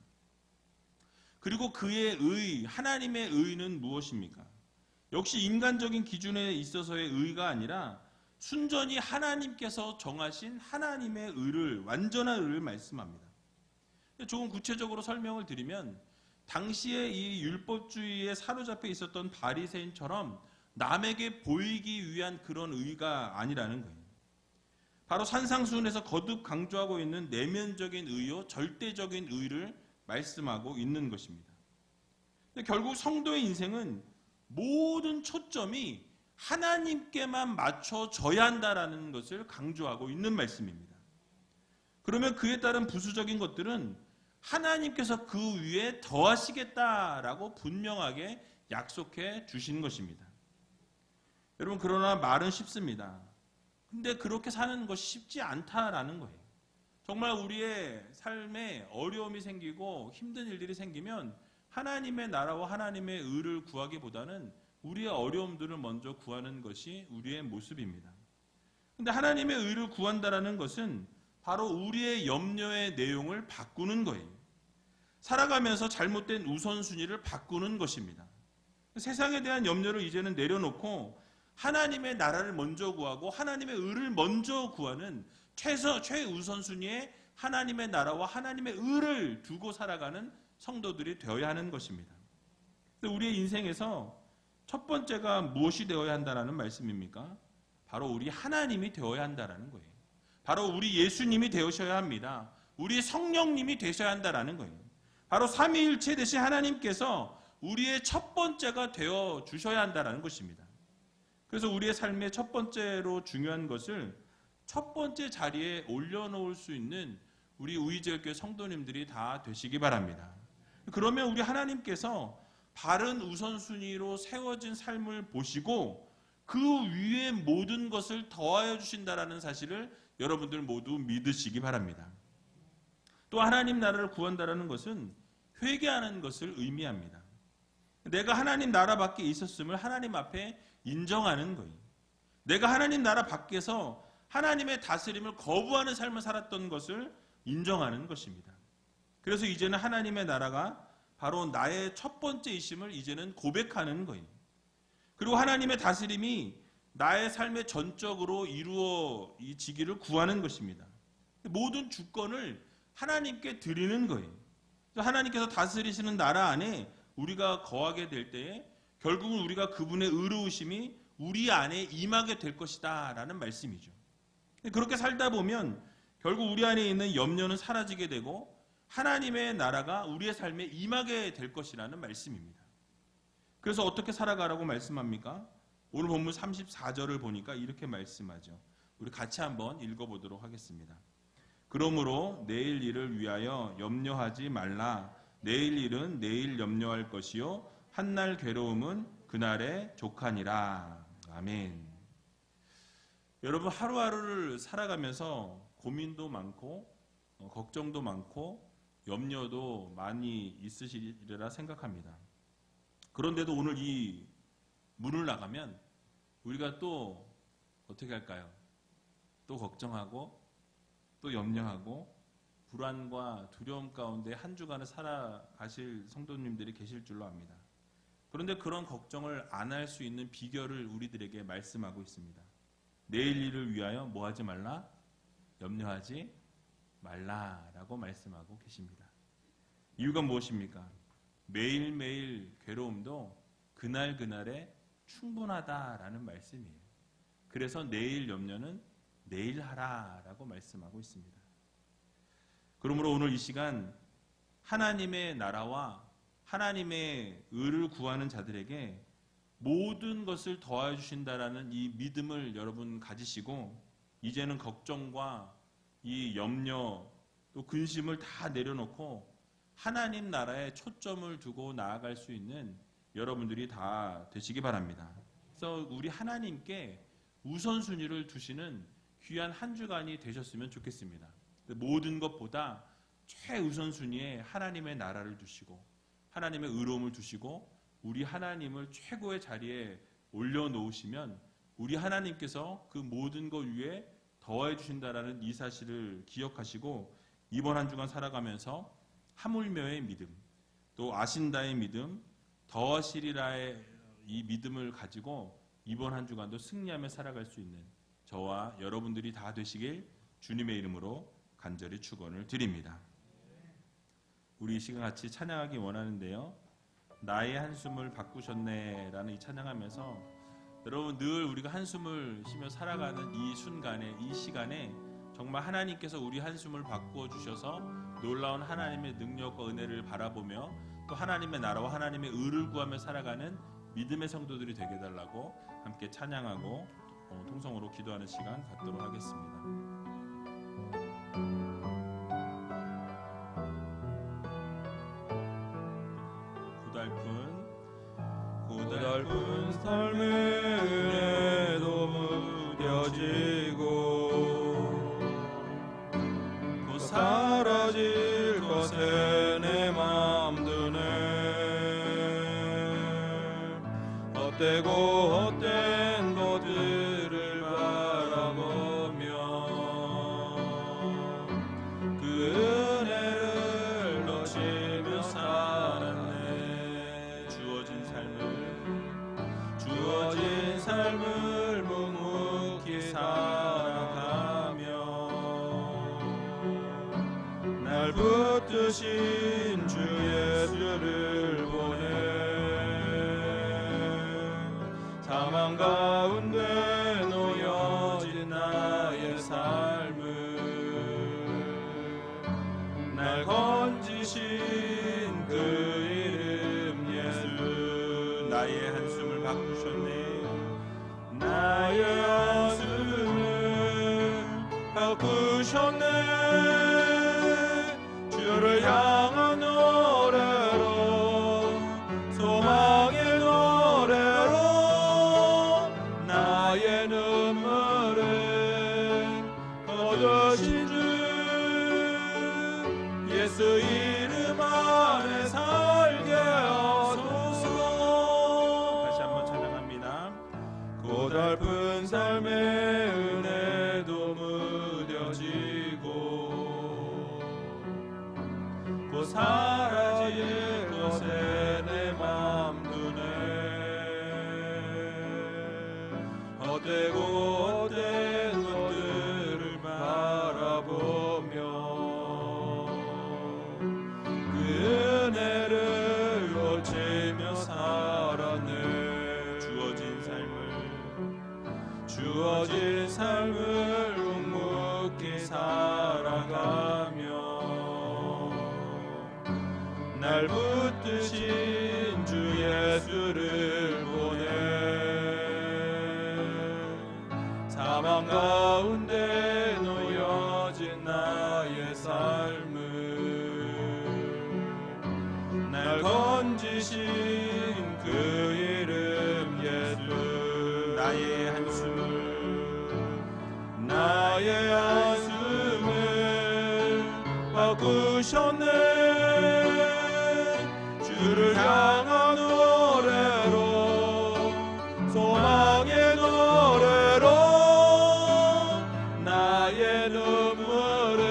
그리고 그의 의, 하나님의 의는 무엇입니까? 역시 인간적인 기준에 있어서의 의가 아니라 순전히 하나님께서 정하신 하나님의 의를, 완전한 의를 말씀합니다. 조금 구체적으로 설명을 드리면 당시에 이 율법주의에 사로잡혀 있었던 바리새인처럼 남에게 보이기 위한 그런 의가 아니라는 거예요. 바로 산상수훈에서 거듭 강조하고 있는 내면적인 의요, 절대적인 의를 말씀하고 있는 것입니다. 결국 성도의 인생은 모든 초점이 하나님께만 맞춰져야 한다라는 것을 강조하고 있는 말씀입니다. 그러면 그에 따른 부수적인 것들은 하나님께서 그 위에 더하시겠다라고 분명하게 약속해 주신 것입니다. 여러분, 그러나 말은 쉽습니다. 근데 그렇게 사는 것이 쉽지 않다라는 거예요. 정말 우리의 삶에 어려움이 생기고 힘든 일들이 생기면 하나님의 나라와 하나님의 의를 구하기보다는 우리의 어려움들을 먼저 구하는 것이 우리의 모습입니다. 근데 하나님의 의를 구한다라는 것은 바로 우리의 염려의 내용을 바꾸는 거예요. 살아가면서 잘못된 우선순위를 바꾸는 것입니다. 세상에 대한 염려를 이제는 내려놓고 하나님의 나라를 먼저 구하고 하나님의 의를 먼저 구하는 최우선순위에 하나님의 나라와 하나님의 의를 두고 살아가는 성도들이 되어야 하는 것입니다. 우리의 인생에서 첫 번째가 무엇이 되어야 한다는 말씀입니까? 바로 우리 하나님이 되어야 한다는 거예요. 바로 우리 예수님이 되셔야 합니다. 우리 성령님이 되셔야 한다는 거예요. 바로 삼위일체 되신 하나님께서 우리의 첫 번째가 되어 주셔야 한다는 것입니다. 그래서 우리의 삶의 첫 번째로 중요한 것을 첫 번째 자리에 올려놓을 수 있는 우리 우이제일교회 성도님들이 다 되시기 바랍니다. 그러면 우리 하나님께서 바른 우선순위로 세워진 삶을 보시고 그 위에 모든 것을 더하여 주신다라는 사실을 여러분들 모두 믿으시기 바랍니다. 또 하나님 나라를 구한다라는 것은 회개하는 것을 의미합니다. 내가 하나님 나라 밖에 있었음을 하나님 앞에 인정하는 거예요. 내가 하나님 나라 밖에서 하나님의 다스림을 거부하는 삶을 살았던 것을 인정하는 것입니다. 그래서 이제는 하나님의 나라가 바로 나의 첫 번째이심을 이제는 고백하는 거예요. 그리고 하나님의 다스림이 나의 삶의 전적으로 이루어지기를 구하는 것입니다. 모든 주권을 하나님께 드리는 거예요. 하나님께서 다스리시는 나라 안에 우리가 거하게 될 때에 결국은 우리가 그분의 의로우심이 우리 안에 임하게 될 것이다 라는 말씀이죠. 그렇게 살다 보면 결국 우리 안에 있는 염려는 사라지게 되고 하나님의 나라가 우리의 삶에 임하게 될 것이라는 말씀입니다. 그래서 어떻게 살아가라고 말씀합니까? 오늘 본문 34절을 보니까 이렇게 말씀하죠. 우리 같이 한번 읽어보도록 하겠습니다. 그러므로 내일 일을 위하여 염려하지 말라. 내일 일은 내일 염려할 것이요 한날 괴로움은 그날에 족하니라. 아멘. 여러분, 하루하루를 살아가면서 고민도 많고 걱정도 많고 염려도 많이 있으시리라 생각합니다. 그런데도 오늘 이 문을 나가면 우리가 또 어떻게 할까요? 또 걱정하고 또 염려하고 불안과 두려움 가운데 한 주간을 살아가실 성도님들이 계실 줄로 압니다. 그런데 그런 걱정을 안 할 수 있는 비결을 우리들에게 말씀하고 있습니다. 내일 일을 위하여 뭐 하지 말라? 염려하지 말라라고 말씀하고 계십니다. 이유가 무엇입니까? 매일매일 괴로움도 그날그날에 충분하다라는 말씀이에요. 그래서 내일 염려는 내일 하라라고 말씀하고 있습니다. 그러므로 오늘 이 시간 하나님의 나라와 하나님의 의를 구하는 자들에게 모든 것을 더하여 주신다라는 이 믿음을 여러분 가지시고 이제는 걱정과 이 염려 또 근심을 다 내려놓고 하나님 나라에 초점을 두고 나아갈 수 있는 여러분들이 다 되시기 바랍니다. 그래서 우리 하나님께 우선순위를 두시는 귀한 한 주간이 되셨으면 좋겠습니다. 모든 것보다 최우선순위에 하나님의 나라를 두시고 하나님의 의로움을 두시고 우리 하나님을 최고의 자리에 올려놓으시면 우리 하나님께서 그 모든 것 위에 더해 주신다라는 이 사실을 기억하시고 이번 한 주간 살아가면서 하물며의 믿음, 또 아신다의 믿음, 더하시리라의 이 믿음을 가지고 이번 한 주간도 승리하며 살아갈 수 있는 저와 여러분들이 다 되시길 주님의 이름으로 간절히 축원을 드립니다. 우리 이 시간 같이 찬양하기 원하는데요. 나의 한숨을 바꾸셨네 라는 이 찬양하면서 여러분 늘 우리가 한숨을 쉬며 살아가는 이 순간에 이 시간에 정말 하나님께서 우리 한숨을 바꾸어 주셔서 놀라운 하나님의 능력과 은혜를 바라보며 또 하나님의 나라와 하나님의 의를 구하며 살아가는 믿음의 성도들이 되게 해달라고 함께 찬양하고 통성으로 기도하는 시간 갖도록 하겠습니다. 고달픈 삶의 은혜도 무뎌지고 곧 사라질 것에 내 맘 드네. 헛되고 헛된 것들을 바라보며 그 은혜를 놓치며 살았네. 주어진 삶을 묵묵히 살아가며 날 붙드신 주 예수를 보내 사망 가운데 놓여진 나의 삶을 날 건지신 그 이름 예수. 나의 한숨을 바꾸셨네. 나의 한숨을 바꾸셨네. 주를 향한 노래로 소망의 노래로 나의 눈물을 거두신 주 예수 이름 안에 살게 하소서. 다시 한번 찬양합니다. 고달픈 삶의 은혜도 무뎌지고 곧 사라질 것에 내 맘 두네. 헛되고 헛된 것들을 바라보며 그 은혜를 놓치며 살았네. 주어진 삶을 묵묵히 살아가며 날 붙드신 주 예수를 보내 사망 가운데 놓여진 나의 삶을 날 건지신 그 이름 예수. 나의 한숨을 바꾸셨네. 주를 향한 노래로 소망의 노래로 나의 눈물을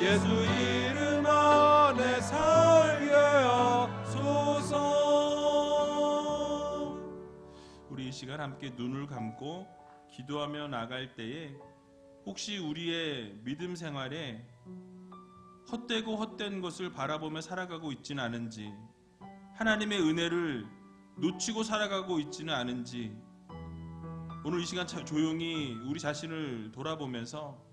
예수 이름 안에 살게 하소서. 우리 이 시간 함께 눈을 감고 기도하며 나갈 때에 혹시 우리의 믿음 생활에 헛되고 헛된 것을 바라보며 살아가고 있지는 않은지, 하나님의 은혜를 놓치고 살아가고 있지는 않은지, 오늘 이 시간 조용히 우리 자신을 돌아보면서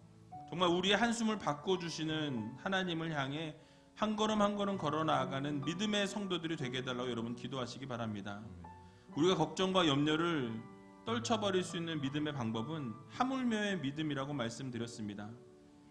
정말 우리의 한숨을 바꿔주시는 하나님을 향해 한 걸음 한 걸음 걸어 나아가는 믿음의 성도들이 되게 해달라고 여러분 기도하시기 바랍니다. 우리가 걱정과 염려를 떨쳐버릴 수 있는 믿음의 방법은 하물며의 믿음이라고 말씀드렸습니다.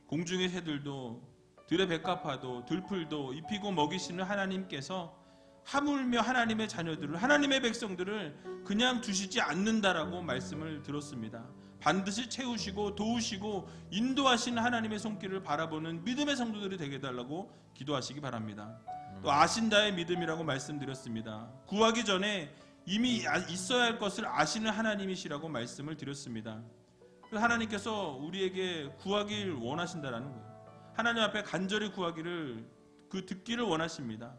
공중의 새들도 들의 백합화도 들풀도 입히고 먹이시는 하나님께서 하물며 하나님의 자녀들을, 하나님의 백성들을 그냥 두시지 않는다라고 말씀을 들었습니다. 반드시 채우시고 도우시고 인도하시는 하나님의 손길을 바라보는 믿음의 성도들이 되게 해달라고 기도하시기 바랍니다. 또 아신다의 믿음이라고 말씀드렸습니다. 구하기 전에 이미 있어야 할 것을 아시는 하나님이시라고 말씀을 드렸습니다. 하나님께서 우리에게 구하길 원하신다라는 거예요. 하나님 앞에 간절히 구하기를, 그 듣기를 원하십니다.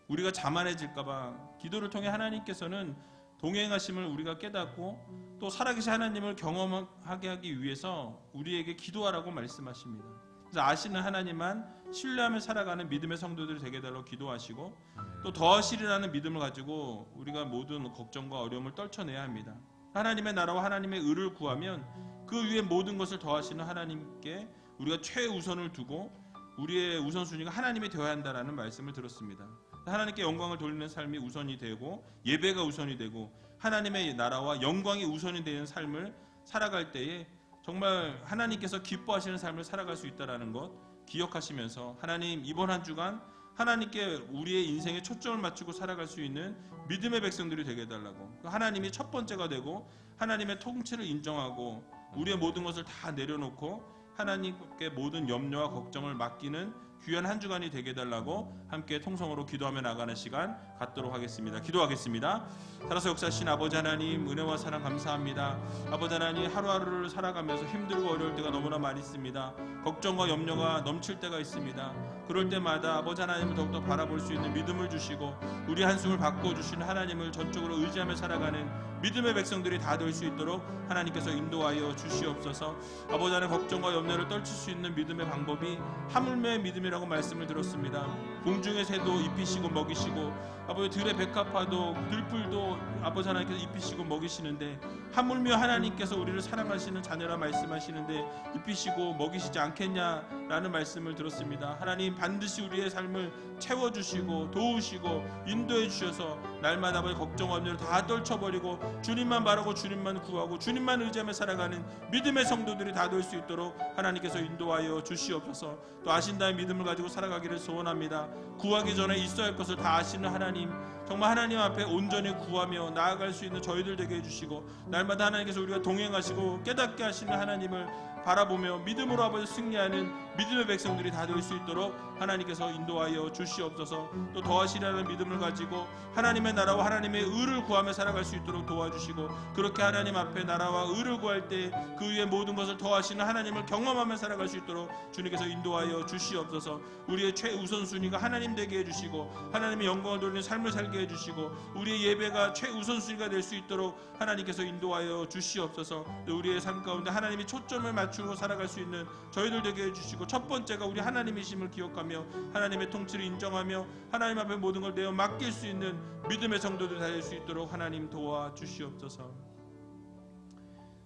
우리가 자만해질까봐 기도를 통해 하나님께서는 동행하심을 우리가 깨닫고 또 살아계신 하나님을 경험하게 하기 위해서 우리에게 기도하라고 말씀하십니다. 그래서 아시는 하나님만 신뢰하며 살아가는 믿음의 성도들이 되게 해달라고 기도하시고, 또 더하시리라는 믿음을 가지고 우리가 모든 걱정과 어려움을 떨쳐내야 합니다. 하나님의 나라와 하나님의 의를 구하면 그 위에 모든 것을 더하시는 하나님께 우리가 최우선을 두고 우리의 우선순위가 하나님이 되어야 한다라는 말씀을 들었습니다. 하나님께 영광을 돌리는 삶이 우선이 되고 예배가 우선이 되고 하나님의 나라와 영광이 우선이 되는 삶을 살아갈 때에 정말 하나님께서 기뻐하시는 삶을 살아갈 수 있다는 것 기억하시면서, 하나님 이번 한 주간 하나님께 우리의 인생에 초점을 맞추고 살아갈 수 있는 믿음의 백성들이 되게 해달라고, 하나님이 첫 번째가 되고 하나님의 통치를 인정하고 우리의 모든 것을 다 내려놓고 하나님께 모든 염려와 걱정을 맡기는 귀한 한 주간이 되게 해달라고 함께 통성으로 기도하며 나가는 시간 갖도록 하겠습니다. 기도하겠습니다. 살아서 역사하신 아버지 하나님, 은혜와 사랑 감사합니다. 아버지 하나님, 하루하루를 살아가면서 힘들고 어려울 때가 너무나 많이 있습니다. 걱정과 염려가 넘칠 때가 있습니다. 그럴 때마다 아버지 하나님을 더욱더 바라볼 수 있는 믿음을 주시고 우리 한숨을 바꿔주시는 하나님을 전적으로 의지하며 살아가는 믿음의 백성들이 다 될 수 있도록 하나님께서 인도하여 주시옵소서. 아버지 하나님, 걱정과 염려를 떨칠 수 있는 믿음의 방법이 하물며의 믿음이라고 말씀을 들었습니다. 공중의 새도 입히시고 먹이시고 아버지 들의 백합화도 들풀도 아버지 하나님께서 입히시고 먹이시는데, 하물며 하나님께서 우리를 사랑하시는 자녀라 말씀하시는데 입히시고 먹이시지 않겠냐라는 말씀을 들었습니다. 하나님, 반드시 우리의 삶을 채워주시고 도우시고 인도해 주셔서 날마다 아버지 걱정과 염려를 다 떨쳐버리고 주님만 바라고 주님만 구하고 주님만 의지하며 살아가는 믿음의 성도들이 다 될 수 있도록 하나님께서 인도하여 주시옵소서. 또 아신다의 믿음을 가지고 살아가기를 소원합니다. 구하기 전에 있어야 할 것을 다 아시는 하나님, 정말 하나님 앞에 온전히 구하며 나아갈 수 있는 저희들 되게 해주시고, 날마다 하나님께서 우리가 동행하시고 깨닫게 하시는 하나님을 바라보며 믿음으로 아버지 승리하는 믿음의 백성들이 다 될 수 있도록 하나님께서 인도하여 주시옵소서. 또 더하시라는 믿음을 가지고 하나님의 나라와 하나님의 의를 구하며 살아갈 수 있도록 도와주시고, 그렇게 하나님 앞에 나라와 의를 구할 때 그 위에 모든 것을 더하시는 하나님을 경험하며 살아갈 수 있도록 주님께서 인도하여 주시옵소서. 우리의 최우선순위가 하나님 되게 해주시고 하나님의 영광을 돌리는 삶을 살게 해주시고 우리의 예배가 최우선순위가 될 수 있도록 하나님께서 인도하여 주시옵소서. 우리의 삶 가운데 하나님이 초점을 맞추고 살아갈 수 있는 저희들 되게 해주시고, 첫 번째가 우리 하나님이심을 기억하며 하나님의 통치를 인정하며 하나님 앞에 모든 걸 내어 맡길 수 있는 믿음의 성도들 다 될 수 있도록 하나님 도와주시옵소서.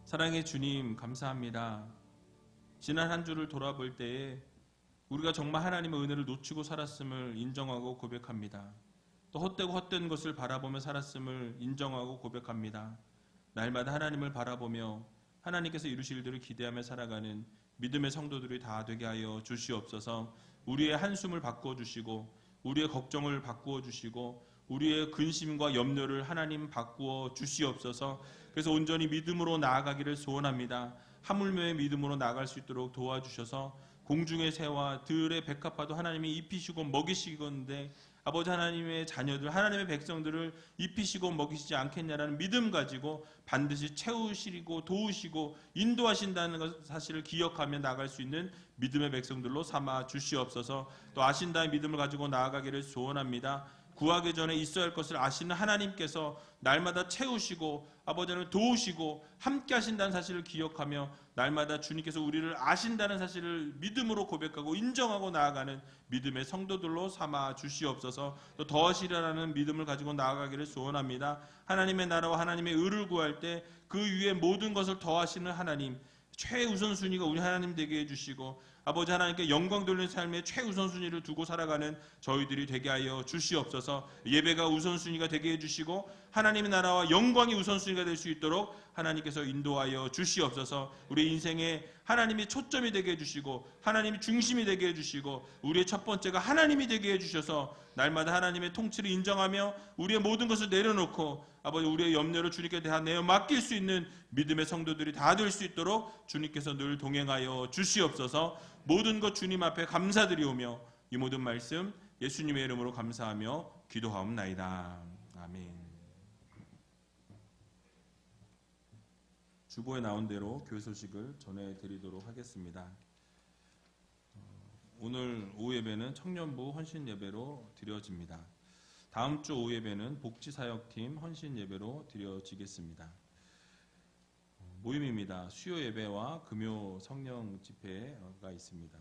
사랑의 주님, 감사합니다. 지난 한 주를 돌아볼 때에 우리가 정말 하나님의 은혜를 놓치고 살았음을 인정하고 고백합니다. 또 헛되고 헛된 것을 바라보며 살았음을 인정하고 고백합니다. 날마다 하나님을 바라보며 하나님께서 이루실 일들을 기대하며 살아가는 믿음의 성도들이 다 되게 하여 주시옵소서. 우리의 한숨을 바꿔주시고 우리의 걱정을 바꾸어 주시고 우리의 근심과 염려를 하나님 바꾸어 주시옵소서. 그래서 온전히 믿음으로 나아가기를 소원합니다. 하물며의 믿음으로 나아갈 수 있도록 도와주셔서 공중의 새와 들의 백합화도 하나님이 입히시고 먹이시건데 아버지 하나님의 자녀들, 하나님의 백성들을 입히시고 먹이시지 않겠냐라는 믿음 가지고 반드시 채우시고 도우시고 인도하신다는 사실을 기억하며 나아갈 수 있는 믿음의 백성들로 삼아 주시옵소서. 또 아신다의 믿음을 가지고 나아가기를 소원합니다. 구하기 전에 있어야 할 것을 아시는 하나님께서 날마다 채우시고 아버지는 도우시고 함께 하신다는 사실을 기억하며 날마다 주님께서 우리를 아신다는 사실을 믿음으로 고백하고 인정하고 나아가는 믿음의 성도들로 삼아 주시옵소서. 또 더하시리라는 믿음을 가지고 나아가기를 소원합니다. 하나님의 나라와 하나님의 의를 구할 때 그 위에 모든 것을 더하시는 하나님, 최우선순위가 우리 하나님 되게 해주시고 아버지 하나님께 영광 돌리는 삶의 최우선순위를 두고 살아가는 저희들이 되게 하여 주시옵소서. 예배가 우선순위가 되게 해주시고 하나님의 나라와 영광이 우선순위가 될 수 있도록 하나님께서 인도하여 주시옵소서. 우리 인생에 하나님이 초점이 되게 해주시고 하나님이 중심이 되게 해주시고 우리의 첫 번째가 하나님이 되게 해주셔서 날마다 하나님의 통치를 인정하며 우리의 모든 것을 내려놓고 아버지 우리의 염려를 주님께 다 내어 맡길 수 있는 믿음의 성도들이 다 될 수 있도록 주님께서 늘 동행하여 주시옵소서. 모든 것 주님 앞에 감사드리오며 이 모든 말씀 예수님의 이름으로 감사하며 기도하옵나이다. 아멘. 주보에 나온 대로 교회 소식을 전해드리도록 하겠습니다. 오늘 오후 예배는 청년부 헌신 예배로 드려집니다. 다음 주 오후 예배는 복지사역팀 헌신 예배로 드려지겠습니다. 모임입니다. 수요 예배와 금요 성령 집회가 있습니다.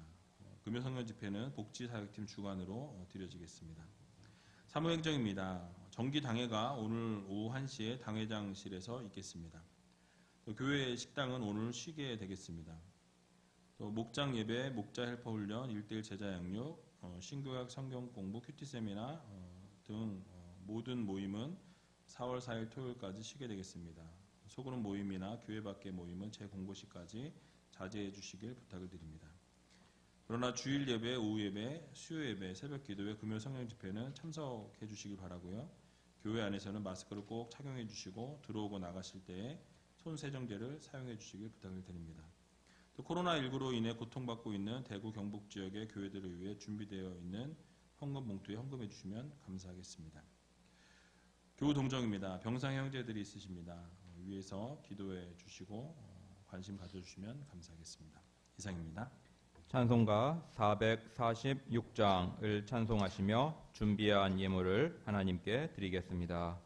금요 성령 집회는 복지사역팀 주관으로 드려지겠습니다. 사무행정입니다. 정기 당회가 오늘 오후 1시에 당회장실에서 있겠습니다. 또 교회 식당은 오늘 쉬게 되겠습니다. 또 목장 예배, 목자 헬퍼 훈련, 1:1 제자 양육, 신구약 성경 공부, 큐티 세미나 등 모든 모임은 4월 4일 토요일까지 쉬게 되겠습니다. 소그룹 모임이나 교회 밖의 모임은 재공고시까지 자제해 주시길 부탁을 드립니다. 그러나 주일 예배, 오후 예배, 수요 예배, 새벽 기도회, 금요 성령 집회는 참석해 주시길 바라고요. 교회 안에서는 마스크를 꼭 착용해 주시고 들어오고 나가실 때에 손 세정제를 사용해 주시길 부탁을 드립니다. 또 코로나19로 인해 고통받고 있는 대구 경북 지역의 교회들을 위해 준비되어 있는 헌금 봉투에 헌금해 주시면 감사하겠습니다. 교우 동정입니다. 병상 형제들이 있으십니다. 위에서 기도해 주시고 관심 가져주시면 감사하겠습니다. 이상입니다. 찬송가 446장을 찬송하시며 준비한 예물을 하나님께 드리겠습니다.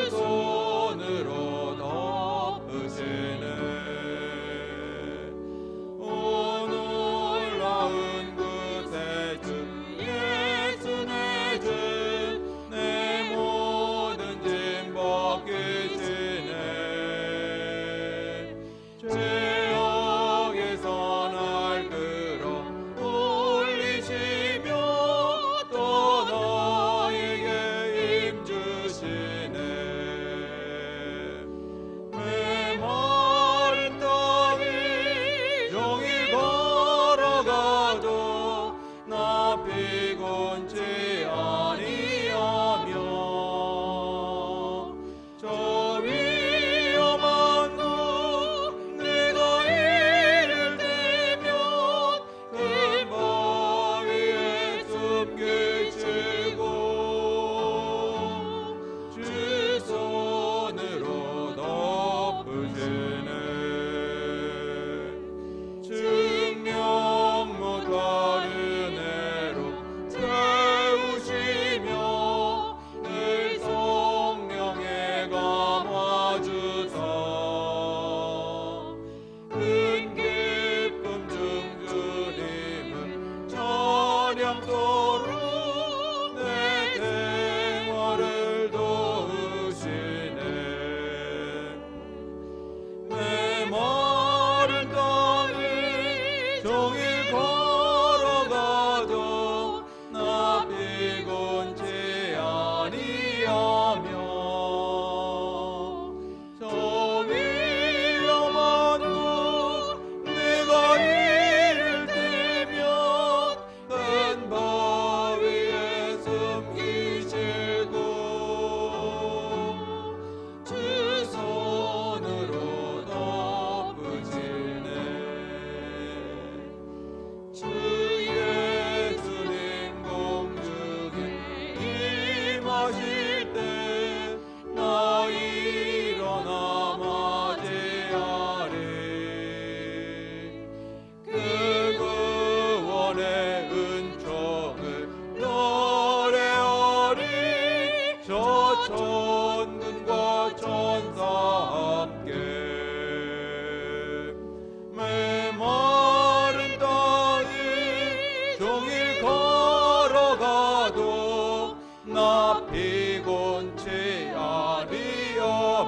주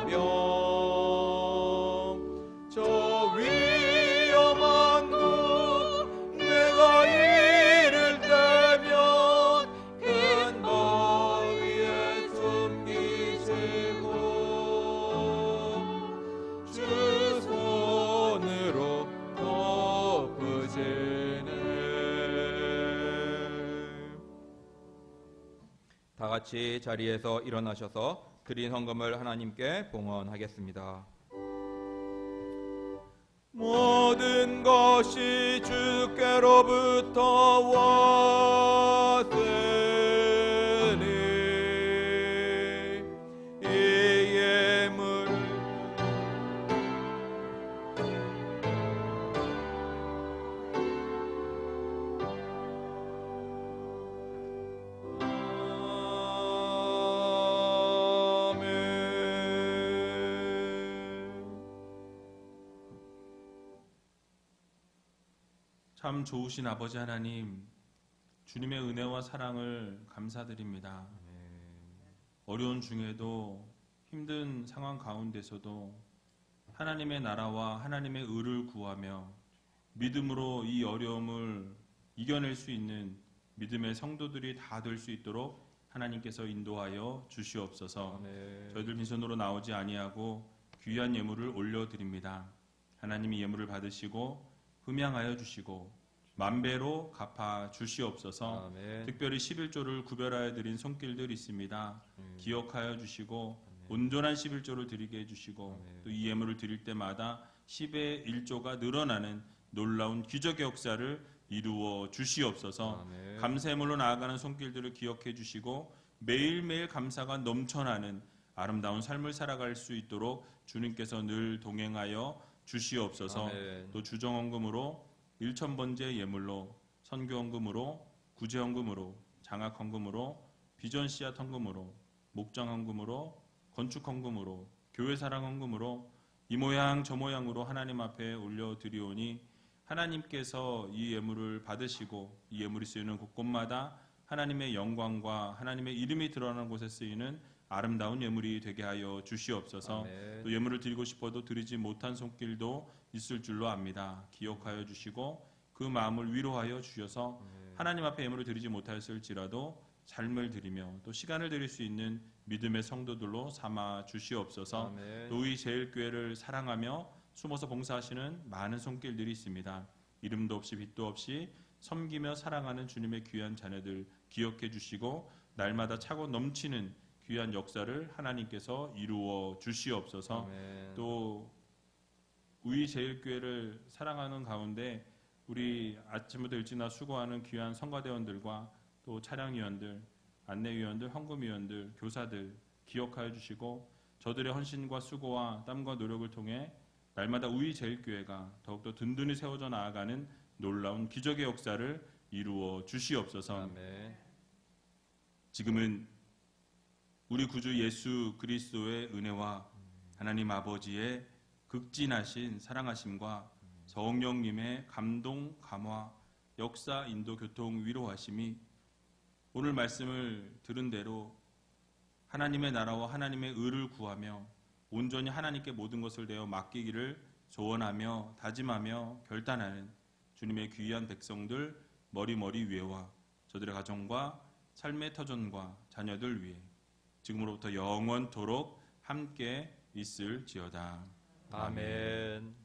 구하며 저 위험한 곳 내가 이를 때면 큰 바위에 숨기시고 주 손으로 덮으시네. 다 같이 자리에서 일어나셔서 드린 헌금을 하나님께 봉헌하겠습니다. 모든 것이 주께로부터 왔으니 이 예물 참 좋으신 아버지 하나님, 주님의 은혜와 사랑을 감사드립니다. 어려운 중에도 힘든 상황 가운데서도 하나님의 나라와 하나님의 의를 구하며 믿음으로 이 어려움을 이겨낼 수 있는 믿음의 성도들이 다 될 수 있도록 하나님께서 인도하여 주시옵소서. 저희들 빈손으로 나오지 아니하고 귀한 예물을 올려드립니다. 하나님이 예물을 받으시고 흠양하여 주시고 만배로 갚아 주시옵소서. 아멘. 특별히 11조를 구별하여 드린 손길들 있습니다. 기억하여 주시고 온전한 11조를 드리게 해주시고 또 이 예물을 드릴 때마다 10의 1조가 늘어나는 놀라운 기적의 역사를 이루어 주시옵소서. 아멘. 감사의물로 나아가는 손길들을 기억해 주시고 매일매일 감사가 넘쳐나는 아름다운 삶을 살아갈 수 있도록 주님께서 늘 동행하여 주시옵소서. 아멘. 또 주정헌금으로 1,000번째 예물로 선교헌금으로 구제헌금으로 장학헌금으로 비전 씨앗 헌금으로 목장헌금으로 건축헌금으로 교회사랑헌금으로 이 모양 저 모양으로 하나님 앞에 올려드리오니 하나님께서 이 예물을 받으시고 이 예물이 쓰이는 곳곳마다 하나님의 영광과 하나님의 이름이 드러나는 곳에 쓰이는 아름다운 예물이 되게 하여 주시옵소서. 아멘. 또 예물을 드리고 싶어도 드리지 못한 손길도 있을 줄로 압니다. 기억하여 주시고 그 마음을 위로하여 주셔서 하나님 앞에 예물을 드리지 못하였을지라도 삶을 드리며 또 시간을 드릴 수 있는 믿음의 성도들로 삼아 주시옵소서. 아멘. 또 이 제일교회를 사랑하며 숨어서 봉사하시는 많은 손길들이 있습니다. 이름도 없이 빛도 없이 섬기며 사랑하는 주님의 귀한 자녀들 기억해 주시고 날마다 차고 넘치는 귀한 역사를 하나님께서 이루어 주시옵소서. 아멘. 또 우리 제일교회를 사랑하는 가운데 우리 아침부터 일찍나 수고하는 귀한 성가대원들과 또 차량위원들, 안내위원들, 헌금위원들, 교사들 기억하여 주시고 저들의 헌신과 수고와 땀과 노력을 통해 날마다 우리 제일교회가 더욱더 든든히 세워져 나아가는 놀라운 기적의 역사를 이루어 주시옵소서. 아멘. 지금은 우리 구주 예수 그리스도의 은혜와 하나님 아버지의 극진하신 사랑하심과 성령님의 감동, 감화, 역사, 인도, 교통, 위로하심이 오늘 말씀을 들은 대로 하나님의 나라와 하나님의 의를 구하며 온전히 하나님께 모든 것을 내어 맡기기를 소원하며 다짐하며 결단하는 주님의 귀한 백성들 머리머리 위에와 저들의 가정과 삶의 터전과 자녀들 위에 지금으로부터 영원토록 함께 있을지어다. 아멘.